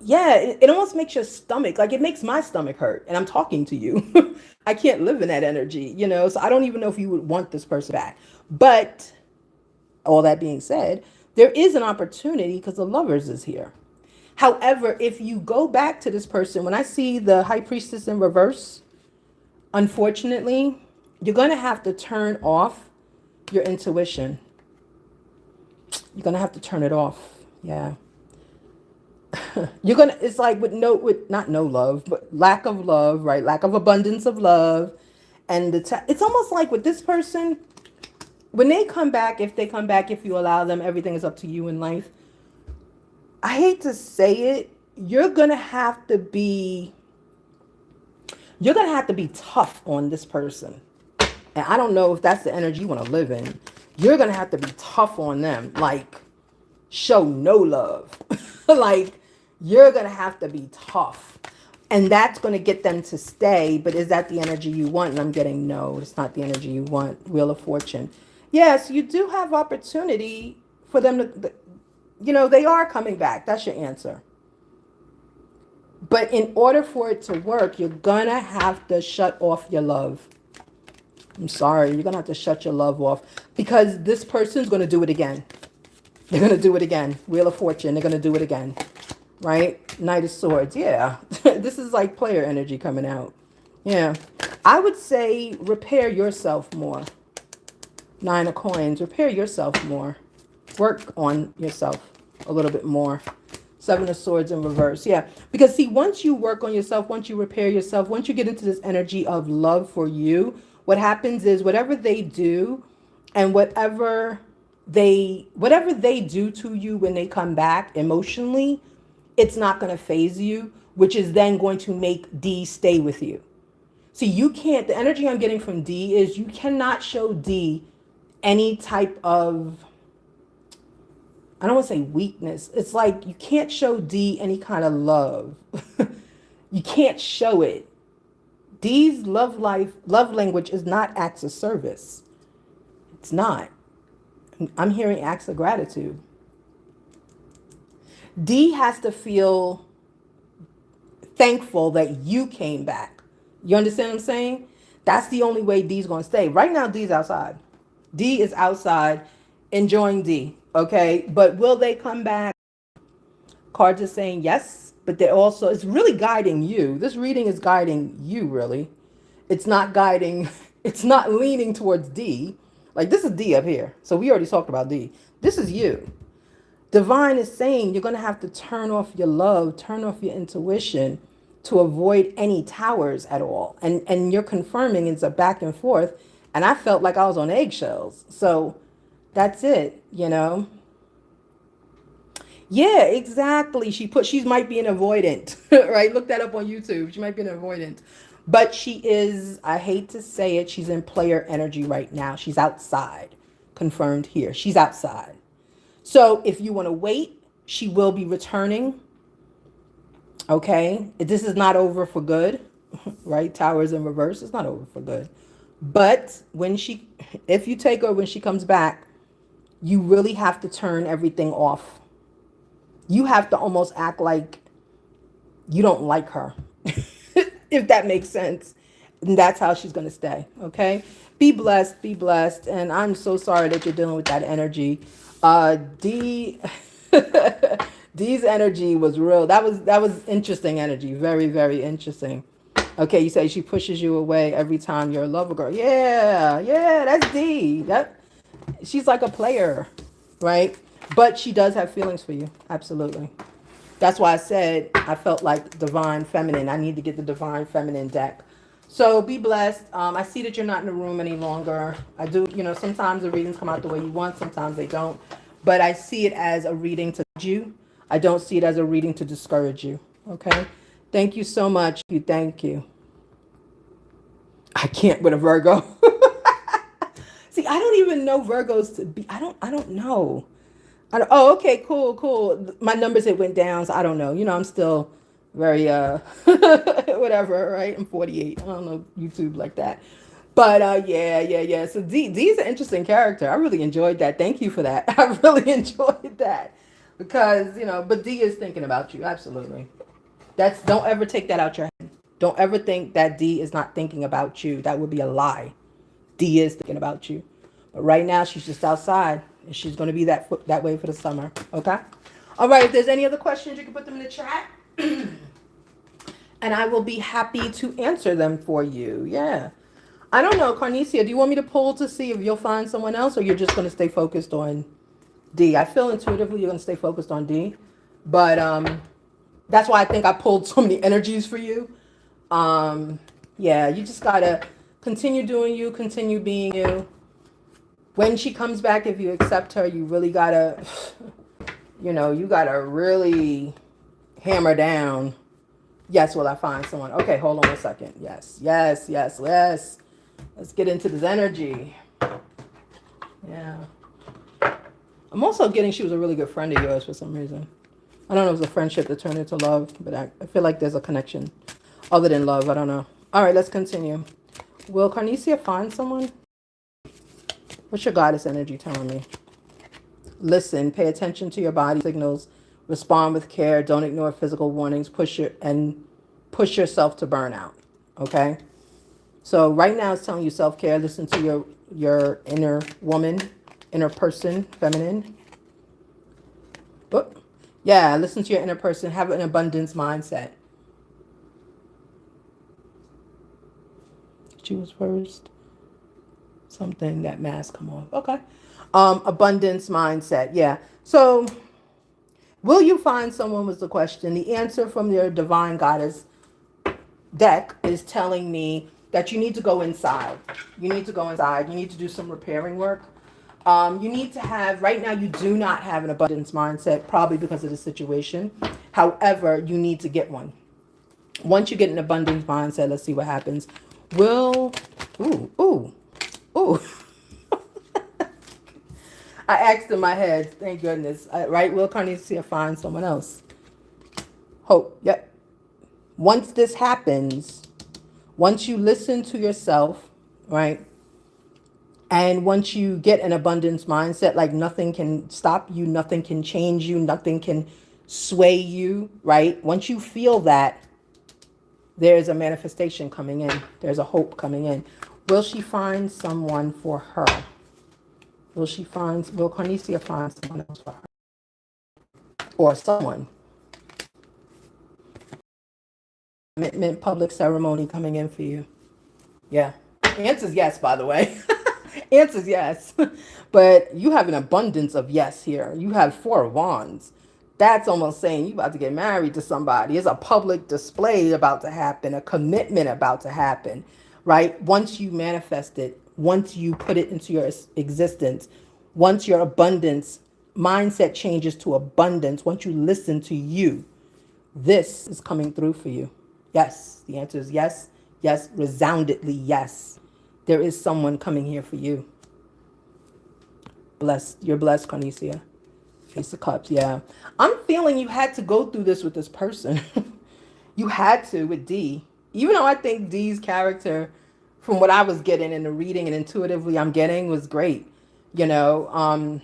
yeah, it almost makes your stomach like it makes my stomach hurt and I'm talking to you. I can't live in that energy, you know. So I don't even know if you would want this person back. But all that being said, there is an opportunity because the lovers is here. However, if you go back to this person, when I see the high priestess in reverse, unfortunately, you're going to have to turn off your intuition. You're going to have to turn it off. Yeah. You're going to, it's like with not no love, but lack of love, right? Lack of abundance of love. And it's almost like with this person, when they come back, if they come back, if you allow them, everything is up to you in life. I hate to say it, you're going to have to be tough on this person. And I don't know if that's the energy you want to live in. You're going to have to be tough on them. Like, show no love. Like, you're going to have to be tough. And that's going to get them to stay. But is that the energy you want? And I'm getting no, it's not the energy you want. Wheel of Fortune. Yes, you do have opportunity for them to, you know, they are coming back. That's your answer. But in order for it to work, you're going to have to shut off your love. I'm sorry, you're going to have to shut your love off because this person's going to do it again. They're going to do it again. Wheel of Fortune, they're going to do it again. Right? Knight of Swords. Yeah. This is like player energy coming out. Yeah. I would say repair yourself more. Nine of Coins. Repair yourself more. Work on yourself a little bit more. Seven of Swords in reverse. Yeah. Because see, once you work on yourself, once you repair yourself, once you get into this energy of love for you, what happens is whatever they do and whatever they do to you when they come back emotionally, it's not going to phase you, which is then going to make D stay with you. See, you can't, the energy I'm getting from D is you cannot show D any type of, I don't want to say weakness. It's like you can't show D any kind of love. You can't show it. D's love language is not acts of service. It's not. I'm hearing acts of gratitude. D has to feel thankful that you came back. You understand what I'm saying? That's the only way D's going to stay. Right now, D's outside. D is outside enjoying D. Okay. But will they come back? Cards are saying yes, but they're also, it's really guiding you. This reading is guiding you, really. It's not guiding, it's not leaning towards D. Like this is D up here. So we already talked about D. This is you. Divine is saying you're going to have to turn off your love, turn off your intuition to avoid any towers at all. And you're confirming it's a back and forth. And I felt like I was on eggshells. So that's it, you know. Yeah, exactly. She might be an avoidant, right? Look that up on YouTube. She might be an avoidant. But she is, I hate to say it, she's in player energy right now. She's outside. Confirmed here. She's outside. So if you want to wait, she will be returning. Okay. This is not over for good, right? Towers in reverse. It's not over for good. But if you take her when she comes back, you really have to turn everything off. You have to almost act like you don't like her, if that makes sense. And that's how she's going to stay. Okay. Be blessed. Be blessed. And I'm so sorry that you're dealing with that energy. D D's energy was real. That was interesting energy. Very, very interesting. Okay, you say she pushes you away every time you're a lover girl. Yeah, yeah, that's D. She's like a player, right? But she does have feelings for you. Absolutely. That's why I said I felt like divine feminine. I need to get the divine feminine deck. So be blessed. I see that you're not in the room any longer. I do, sometimes the readings come out the way you want, sometimes they don't. But I see it as a reading to you. I don't see it as a reading to discourage you. Okay? Thank you so much. Thank you. I can't with a Virgo. See, I don't even know Virgos to be. I don't know. Oh, okay, cool. My numbers, it went down, so I don't know. I'm still very whatever, right? I'm 48. I don't know YouTube like that. But yeah. So D's an interesting character. I really enjoyed that. Thank you for that. I really enjoyed that. Because, but D is thinking about you, absolutely. Don't ever take that out your head. Don't ever think that D is not thinking about you. That would be a lie. D is thinking about you. But right now she's just outside and she's going to be that way for the summer. Okay? All right, if there's any other questions, you can put them in the chat. And I will be happy to answer them for you. Yeah. I don't know, Carnicia, do you want me to pull to see if you'll find someone else, or you're just going to stay focused on D? I feel intuitively you're going to stay focused on D. But that's why I think I pulled so many energies for you. Yeah, you just got to continue doing you, continue being you. When she comes back, if you accept her, you really got to, you got to really hammer down. Yes, will I find someone? Okay, hold on a second. Yes. Let's get into this energy. Yeah. I'm also getting she was a really good friend of yours for some reason. I don't know if it was a friendship that turned into love, but I feel like there's a connection other than love. I don't know. All right, let's continue. Will Carnicia find someone? What's your goddess energy telling me? Listen, pay attention to your body signals. Respond with care. Don't ignore physical warnings. Push yourself to burnout. Okay? So right now it's telling you self-care. Listen to your inner woman, inner person, feminine. Oh, yeah, listen to your inner person. Have an abundance mindset. Choose first. Something, that mask come off. Okay. Abundance mindset. Yeah. So will you find someone was the question. The answer from your divine goddess deck is telling me that you need to go inside. You need to go inside. You need to do some repairing work. You need to have, right now you do not have an abundance mindset, probably because of the situation. However, you need to get one. Once you get an abundance mindset, let's see what happens. Ooh. I asked in my head, thank goodness. Right, will Carnicia find someone else? Hope, yep. Once this happens, once you listen to yourself, right? And once you get an abundance mindset, like nothing can stop you, nothing can change you, nothing can sway you, right? Once you feel that, there's a manifestation coming in. There's a hope coming in. Will she find someone for her? Will Carnicia find someone else for her? Or someone? Commitment, public ceremony coming in for you. Yeah. Answer's yes, by the way. Answer's yes. But you have an abundance of yes here. You have 4 of Wands. That's almost saying you about to get married to somebody. It's a public display about to happen, a commitment about to happen, right? Once you manifest it, once you put it into your existence, once your abundance mindset changes to abundance, once you listen to you, this is coming through for you. Yes, the answer is yes. Yes, resoundingly yes. There is someone coming here for you. Blessed. You're blessed, Carnicia. Ace of Cups, yeah. I'm feeling you had to go through this with this person. You had to with D. Even though I think D's character, from what I was getting in the reading and intuitively I'm getting, was great. Yeah,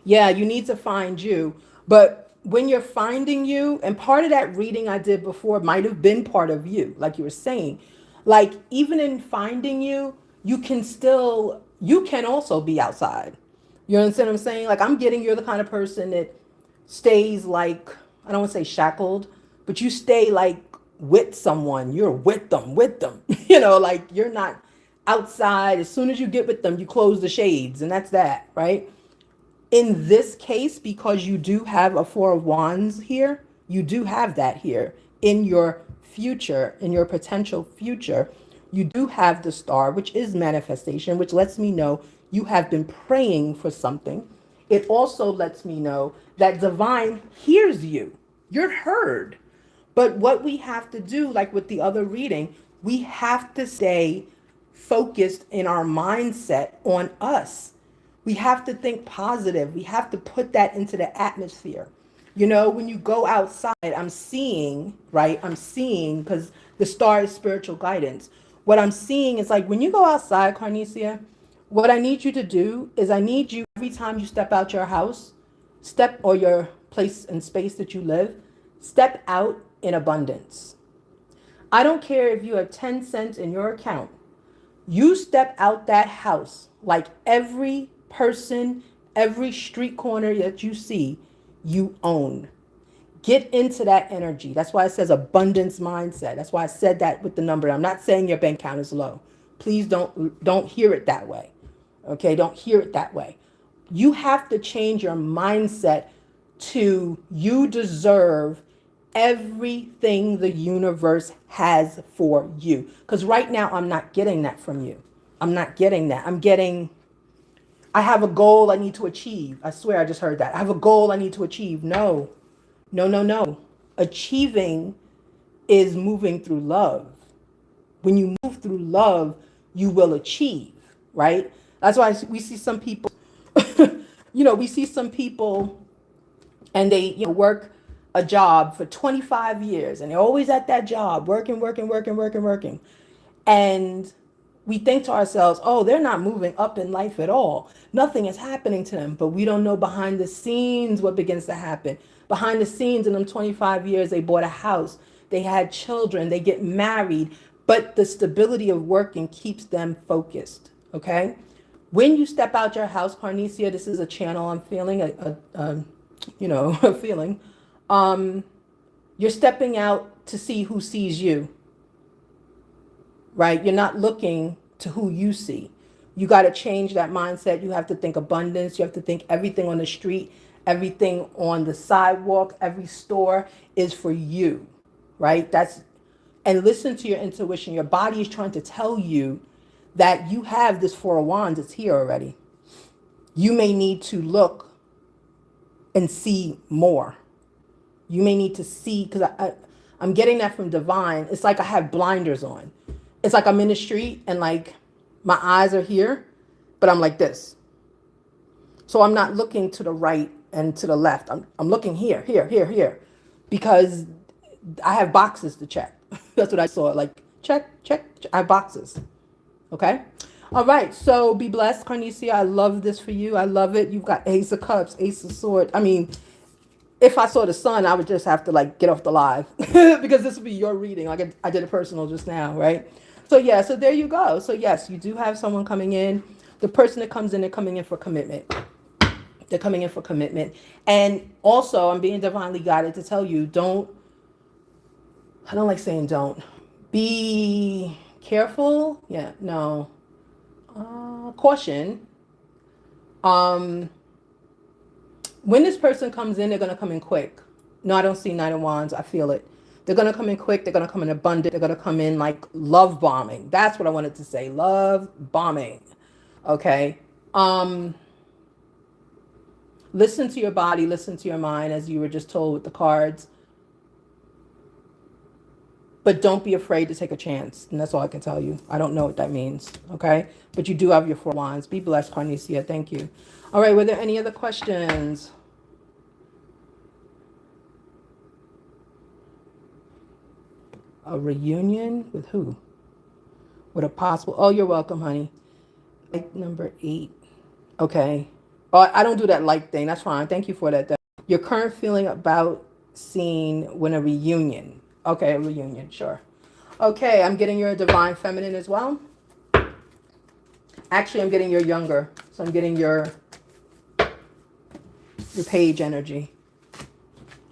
you need to find you. But when you're finding you, and part of that reading I did before might have been part of you, like you were saying. Like, even in finding you, you can also be outside. You understand what I'm saying? Like, I'm getting you're the kind of person that stays like, I don't want to say shackled, but you stay like with someone. You're with them. Like you're not outside. As soon as you get with them, you close the shades, and that's that, right? In this case, because you do have a 4 of Wands here, you do have that here in your future, in your potential future. You do have the Star, which is manifestation, which lets me know you have been praying for something. It also lets me know that divine hears you. You're heard. But what we have to do, like with the other reading, we have to stay focused in our mindset on us. We have to think positive. We have to put that into the atmosphere. You know, when you go outside, I'm seeing, right? I'm seeing, because the star is spiritual guidance. What I'm seeing is like when you go outside, Carnicia, what I need you to do is I need you every time you step out your house, step or your place and space that you live, step out in abundance. I don't care if you have 10 cents in your account. You step out that house like every person, every street corner that you see, you own. Get into that energy. That's why it says abundance mindset. That's why I said that with the number. I'm not saying your bank account is low. Please don't hear it that way. Okay? Don't hear it that way. You have to change your mindset to you deserve everything the universe has for you. Because right now, I'm not getting that from you. I'm not getting that. I have a goal I need to achieve. I swear I just heard that. I have a goal I need to achieve. No, no, no, no. Achieving is moving through love. When you move through love, you will achieve, right? That's why we see some people, we see some people and they work a job for 25 years and they're always at that job working, working, working, working, working. And we think to ourselves, oh, they're not moving up in life at all. Nothing is happening to them. But we don't know behind the scenes what begins to happen. Behind the scenes in them 25 years, they bought a house, they had children, they get married, but the stability of working keeps them focused. Okay? When you step out your house, Carnicia, this is a channel I'm feeling, a feeling. You're stepping out to see who sees you, right? You're not looking to who you see. You got to change that mindset. You have to think abundance. You have to think everything on the street, everything on the sidewalk, every store is for you, right? And listen to your intuition. Your body is trying to tell you that you have this Four of Wands. It's here already. You may need to look and see more. You may need to see, because I'm getting that from divine. It's like I have blinders on. It's like I'm in the street and like my eyes are here, but I'm like this. So I'm not looking to the right and to the left. I'm looking here, here, here, here, because I have boxes to check. That's what I saw. Like check, check. I have boxes. Okay. All right. So be blessed, Carnicia. I love this for you. I love it. You've got Ace of Cups, Ace of Swords. I mean, if I saw the sun, I would just have to like get off the live because this would be your reading. Like I did a personal just now, right? So yeah, so there you go. So yes, you do have someone coming in. The person that comes in, they're coming in for commitment. They're coming in for commitment. And also, I'm being divinely guided to tell you, I don't like saying don't. Be careful. Yeah, no. Caution. When this person comes in, they're going to come in quick. No, I don't see Knight of Wands. I feel it. They're going to come in quick. They're going to come in abundant. They're going to come in like love bombing. That's what I wanted to say. Love bombing. Okay. Listen to your body. Listen to your mind, as you were just told with the cards. But don't be afraid to take a chance. And that's all I can tell you. I don't know what that means. Okay. But you do have your Four Wands. Be blessed, Carnicia. Thank you. All right. Were there any other questions? A reunion with who? With a possible... Oh, you're welcome, honey. Like number 8. Okay. Oh, I don't do that like thing. That's fine. Thank you for that. Your current feeling about seeing when a reunion. Okay, a reunion. Sure. Okay, I'm getting your divine feminine as well. Actually, I'm getting your younger. So I'm getting your page energy.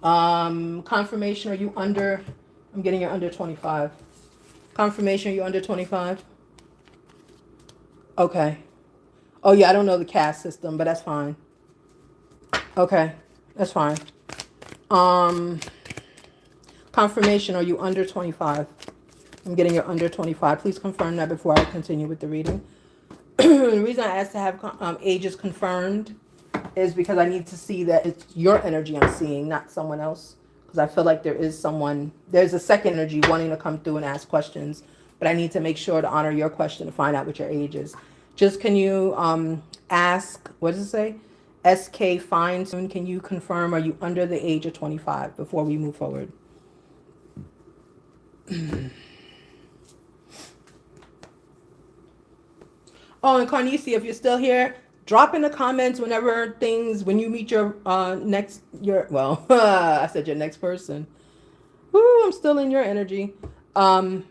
Confirmation, are you under... I'm getting you under 25. Confirmation, you under 25? Okay. Oh, yeah, I don't know the caste system, but that's fine. Okay, that's fine. Confirmation, are you under 25? I'm getting you under 25. Please confirm that before I continue with the reading. The reason I asked to have ages confirmed is because I need to see that it's your energy I'm seeing, not someone else. Because I feel like there's a second energy wanting to come through and ask questions. But I need to make sure to honor your question to find out what your age is. Just can you ask, what does it say? SK Fine Tune, can you confirm, are you under the age of 25 before we move forward? Oh, and Carnicia, if you're still here, drop in the comments when you meet your I said your next person. Woo, I'm still in your energy. Oh,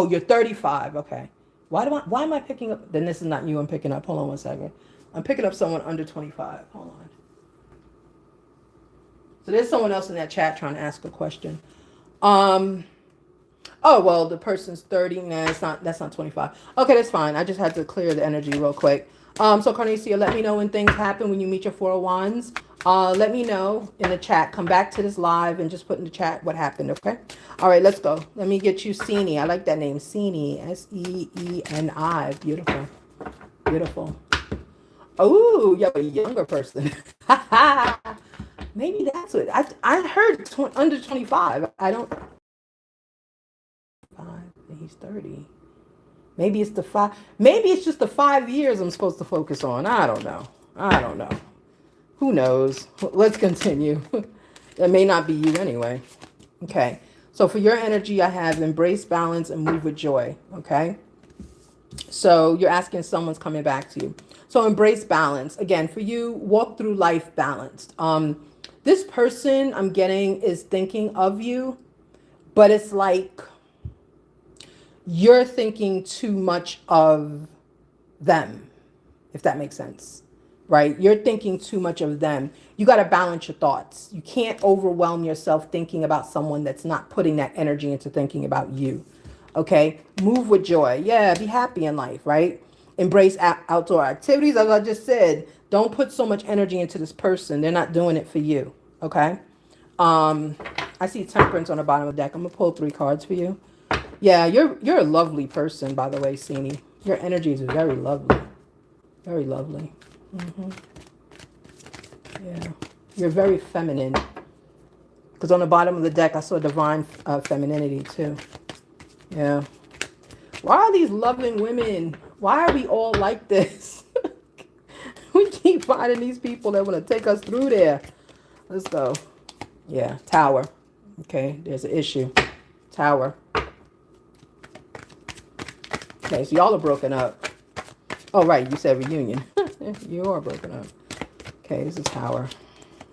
you're 35. Okay. Why am I picking up? Then this is not you I'm picking up. Hold on one second. I'm picking up someone under 25. Hold on. So there's someone else in that chat trying to ask a question. Oh, well, the person's 30. Nah, that's not 25. Okay, that's fine. I just had to clear the energy real quick. So Carnicia, let me know when things happen when you meet your Four of Wands. Let me know in the chat. Come back to this live and just put in the chat what happened, okay? All right, let's go. Let me get you Seeni. I like that name, Seeni. Seeni. Beautiful. Beautiful. Oh, you have a younger person. Maybe that's what I heard under 25. I don't. He's 30. Maybe it's maybe it's just the 5 years I'm supposed to focus on. I don't know. Who knows? Let's continue. It may not be you anyway. Okay. So for your energy, I have embrace balance and move with joy. Okay. So you're asking someone's coming back to you. So embrace balance. Again, for you, walk through life balanced. This person I'm getting is thinking of you, but it's like you're thinking too much of them, if that makes sense, right? You're thinking too much of them. You got to balance your thoughts. You can't overwhelm yourself thinking about someone that's not putting that energy into thinking about you. Okay. Move with joy. Yeah. Be happy in life, right? Embrace outdoor activities. As I just said, don't put so much energy into this person. They're not doing it for you. Okay. I see temperance on the bottom of the deck. I'm going to pull 3 cards for you. Yeah, you're a lovely person, by the way, Seeni. Your energy is very lovely. Very lovely. Yeah. You're very feminine. Because on the bottom of the deck, I saw divine femininity, too. Yeah. Why are these loving women? Why are we all like this? We keep finding these people that want to take us through there. Let's go. Yeah, Tower. Okay, there's an issue. Tower. Okay, so y'all are broken up. Oh, right, you said reunion. You are broken up. Okay, this is Tower.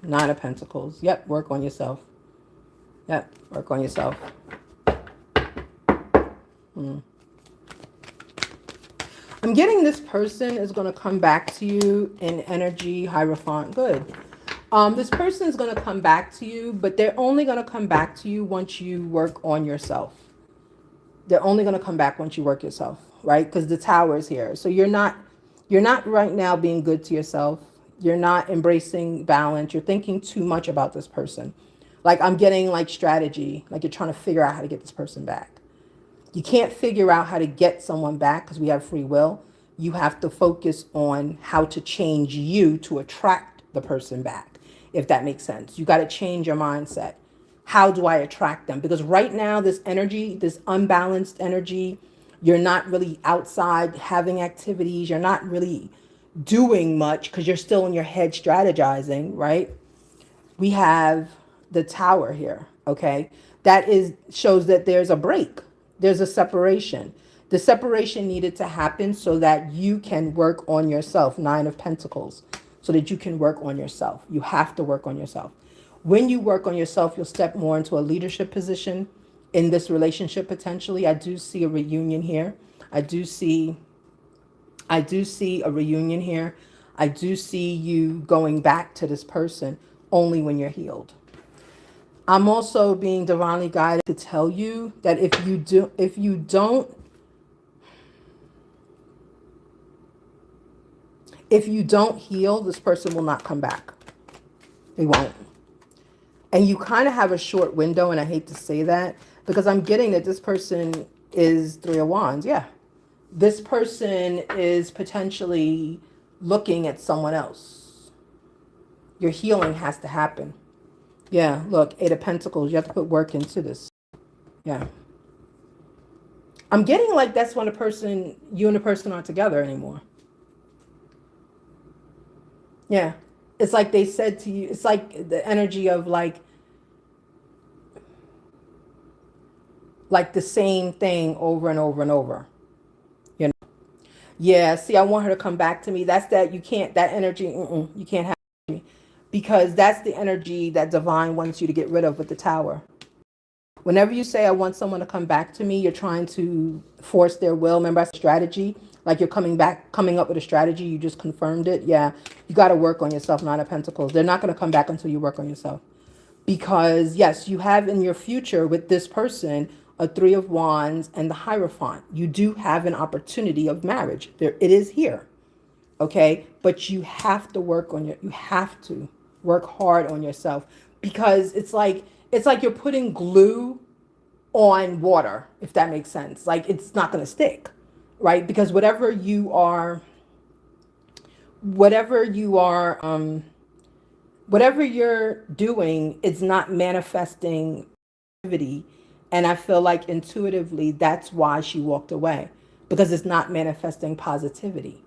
9 of Pentacles. Yep, work on yourself. Yep, work on yourself. I'm getting this person is going to come back to you in energy, Hierophant. Good. This person is going to come back to you, but they're only going to come back to you once you work on yourself. They're only going to come back once you work yourself, right? Because the Tower is here. So you're not right now being good to yourself. You're not embracing balance. You're thinking too much about this person. Like I'm getting like strategy, like you're trying to figure out how to get this person back. You can't figure out how to get someone back because we have free will. You have to focus on how to change you to attract the person back, if that makes sense. You got to change your mindset. How do I attract them? Because right now, this energy, this unbalanced energy, you're not really outside having activities. You're not really doing much because you're still in your head strategizing, right? We have the Tower here, okay? That shows that there's a break. There's a separation. The separation needed to happen so that you can work on yourself. 9 of Pentacles. So that you can work on yourself. You have to work on yourself. When you work on yourself, you'll step more into a leadership position in this relationship potentially. I do see a reunion here. I do see a reunion here. I do see you going back to this person only when you're healed. I'm also being divinely guided to tell you that if you don't heal, this person will not come back. They won't. And you kind of have a short window, and I hate to say that, because I'm getting that this person is 3 of Wands. Yeah. This person is potentially looking at someone else. Your healing has to happen. Yeah, look, 8 of Pentacles. You have to put work into this. Yeah. I'm getting like that's when you and the person aren't together anymore. Yeah. It's like they said to you, it's like the energy of like the same thing over and over and over. You know? Yeah, see, I want her to come back to me. That's that you can't, that energy, you can't have me. Because that's the energy that divine wants you to get rid of with the tower. Whenever you say, I want someone to come back to me, you're trying to force their will. Remember, that's strategy. Like you're coming up with a strategy. You just confirmed it. Yeah, you got to work on yourself, Nine of Pentacles. They're not going to come back until you work on yourself. Because, yes, you have in your future with this person a Three of Wands and the Hierophant. You do have an opportunity of marriage. There, it is here. Okay, but you have to work on you have to work hard on yourself, because it's like you're putting glue on water, if that makes sense. Like it's not going to stick, right? Because whatever you're doing, it's not manifesting activity. And I feel like intuitively that's why she walked away, because it's not manifesting positivity,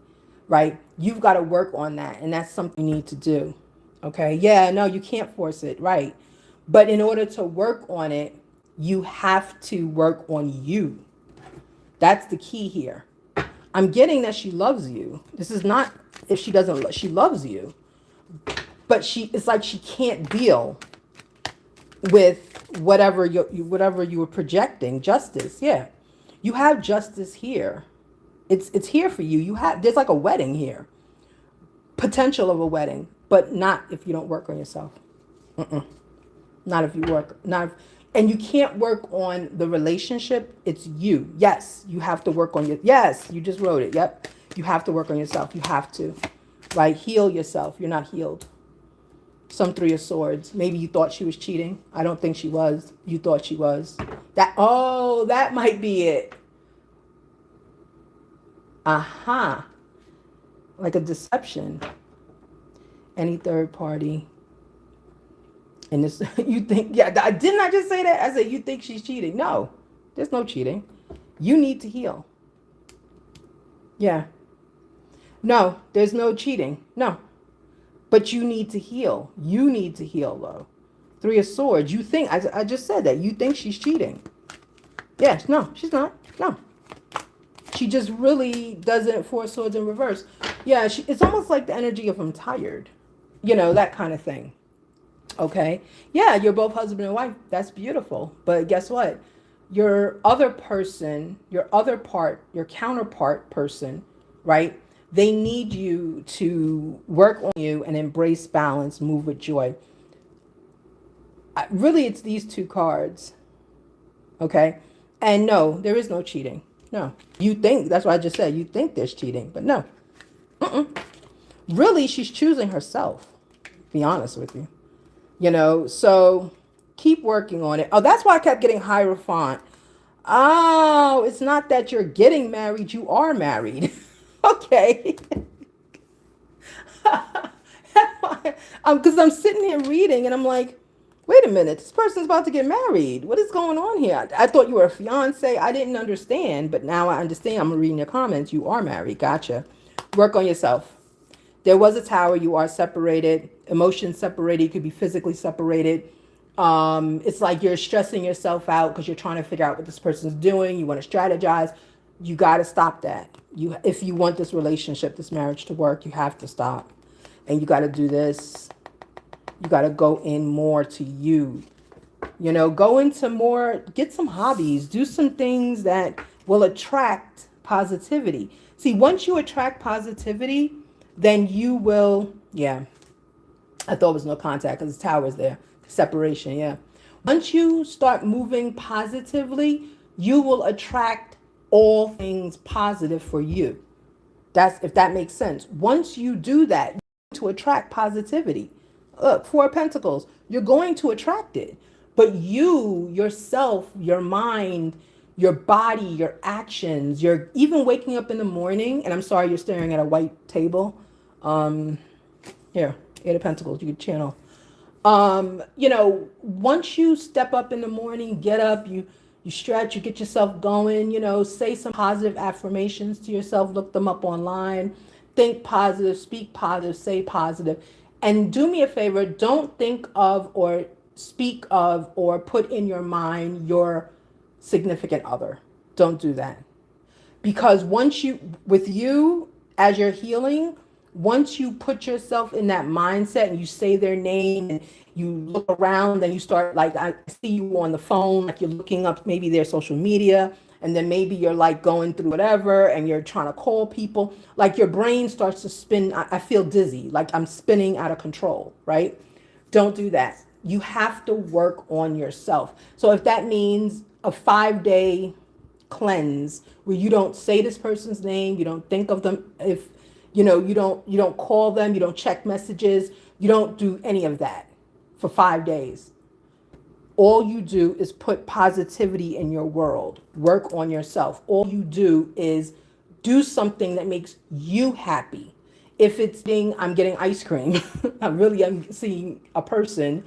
right? You've got to work on that, and that's something you need to do. Okay, yeah, no, you can't force it, right? But in order to work on it, you have to work on you. That's the key here. I'm getting that she loves you. This is not if she doesn't, she loves you, but it's like she can't deal with whatever you were projecting. Justice, yeah, you have justice here. It's here for you. There's like a wedding here, potential of a wedding, but not if you don't work on yourself. Not if you work, not if, and you can't work on the relationship. It's you. Yes, you have to work on your, yes, you just wrote it. Yep. You have to work on yourself. You have to, right? Heal yourself. You're not healed. Some Three of Swords. Maybe you thought she was cheating. I don't think she was. You thought she was. That might be it. Aha. Like a deception. Any third party. And this, you think, yeah, didn't I just say that? I said, you think she's cheating. No, there's no cheating. You need to heal. Yeah. No, there's no cheating. No. But you need to heal. You need to heal, though. Three of Swords. You think, I just said that. You think she's cheating. Yes, no, she's not. No. She just really doesn't. Four of Swords in reverse. Yeah, it's almost like the energy of I'm tired. You know, that kind of thing. Okay. Yeah, you're both husband and wife. That's beautiful. But guess what? Your other person, your counterpart person, right? They need you to work on you and embrace balance, move with joy. Really, it's these two cards. Okay. And no, there is no cheating. No. You think, that's what I just said. You think there's cheating, but no. Really, she's choosing herself. Be honest with you. You know, so keep working on it. Oh, that's why I kept getting Hierophant. Oh, it's not that you're getting married. You are married. Okay. Because I'm sitting here reading and I'm like, wait a minute, this person's about to get married. What is going on here? I thought you were a fiance. I didn't understand, but now I understand. I'm reading your comments. You are married. Gotcha. Work on yourself. There was a tower. You are separated, emotions separated. You could be physically separated. It's like you're stressing yourself out because you're trying to figure out what this person's doing. You want to strategize. You got to stop that. If you want this relationship, this marriage to work, you have to stop. And you got to do this. You got to go in more to you. You know, go into more, get some hobbies, do some things that will attract positivity. See, once you attract positivity, then you will, yeah, I thought it was no contact because the tower's there. Separation, yeah. Once you start moving positively, you will attract all things positive for you. That's, if that makes sense. Once you do that, to attract positivity. Look, Four of Pentacles, you're going to attract it. But you, yourself, your mind, your body, your actions, you're even waking up in the morning, and I'm sorry you're staring at a white table. Here, Eight of Pentacles, you can channel. You know, once you step up in the morning, get up, you stretch, you get yourself going, you know, say some positive affirmations to yourself, look them up online, think positive, speak positive, say positive. And do me a favor, don't think of or speak of or put in your mind your significant other. Don't do that. Because once you, with you, as you're healing, once you put yourself in that mindset and you say their name and you look around and you start, like, I see you on the phone, like you're looking up maybe their social media, and then maybe you're like going through whatever and you're trying to call people, like your brain starts to spin. I feel dizzy, like I'm spinning out of control, right? Don't do that. You have to work on yourself. So if that means a 5 day cleanse where you don't say this person's name, you don't think of them, if you don't call them, you don't check messages, you don't do any of that for 5 days. All you do is put positivity in your world. Work on yourself. All you do is do something that makes you happy. If it's being, I'm getting ice cream, I'm seeing a person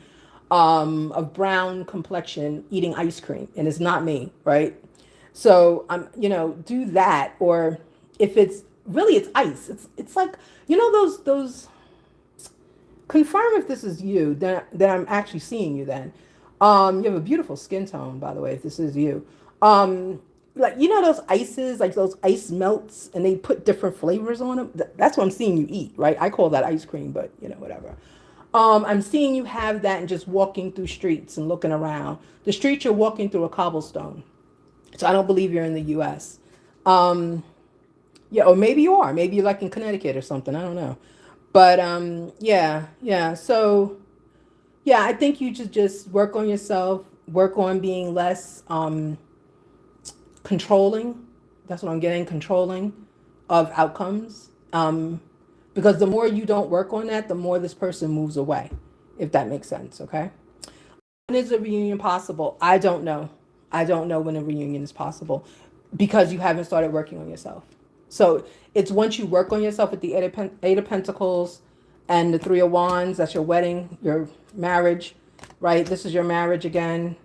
of brown complexion eating ice cream, and it's not me, right? So do that. Or if it's really, it's ice. It's like, those. Confirm if this is you. Then I'm actually seeing you. Then, you have a beautiful skin tone, by the way. If this is you, like those ices, like those ice melts, and they put different flavors on them. That's what I'm seeing you eat, right? I call that ice cream, but whatever. I'm seeing you have that and just walking through streets and looking around. The streets you're walking through are cobblestone. So I don't believe you're in the U.S. Yeah, or maybe you are. Maybe you're like in Connecticut or something. I don't know. But yeah. So yeah, I think you should just work on yourself, work on being less controlling. That's what I'm getting, controlling of outcomes. Because the more you don't work on that, the more this person moves away, if that makes sense, okay? When is a reunion possible? I don't know. I don't know when a reunion is possible because you haven't started working on yourself. So it's once you work on yourself with the Eight of Pentacles and the Three of Wands, that's your wedding, your marriage, right? This is your marriage again.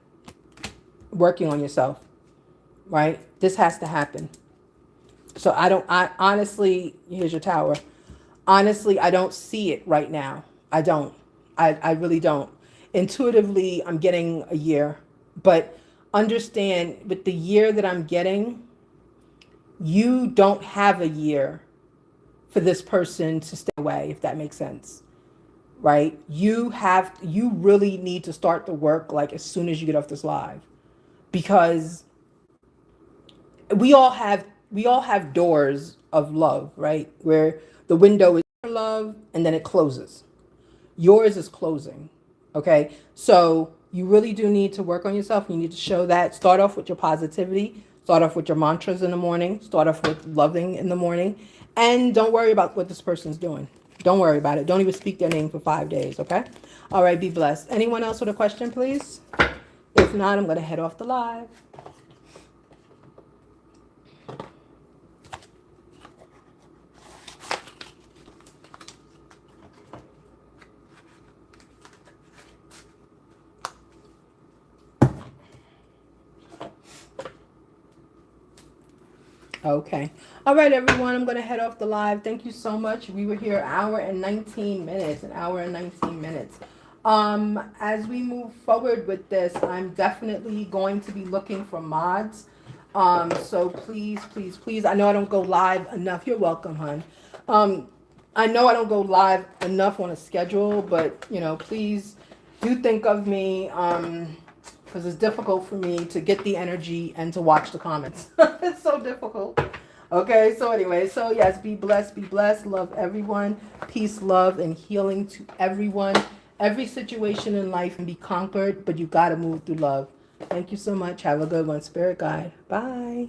Working on yourself, right? This has to happen. So I honestly, here's your Tower. Honestly, I don't see it right now. I don't. I really don't. Intuitively, I'm getting a year. But understand, with the year that I'm getting, you don't have a year for this person to stay away, if that makes sense. Right? You really need to start the work like as soon as you get off this live. Because we all have doors of love, right? Where the window is love and then it closes. Yours is closing. Okay? So you really do need to work on yourself. You need to show that. Start off with your positivity. Start off with your mantras in the morning. Start off with loving in the morning. And don't worry about what this person's doing. Don't worry about it. Don't even speak their name for 5 days, okay? All right, be blessed. Anyone else with a question, please? If not, I'm going to head off the live. Okay. All right, everyone. I'm going to head off the live. Thank you so much. We were here an hour and 19 minutes. As we move forward with this, I'm definitely going to be looking for mods. So please, please, please. I know I don't go live enough. You're welcome, hon. I know I don't go live enough on a schedule, but, please do think of me. Because it's difficult for me to get the energy and to watch the comments. It's so difficult. Okay, so anyway, so yes, be blessed, love everyone, peace, love, and healing to everyone. Every situation in life can be conquered, but you got to move through love. Thank you so much. Have a good one, Spirit Guide. Bye.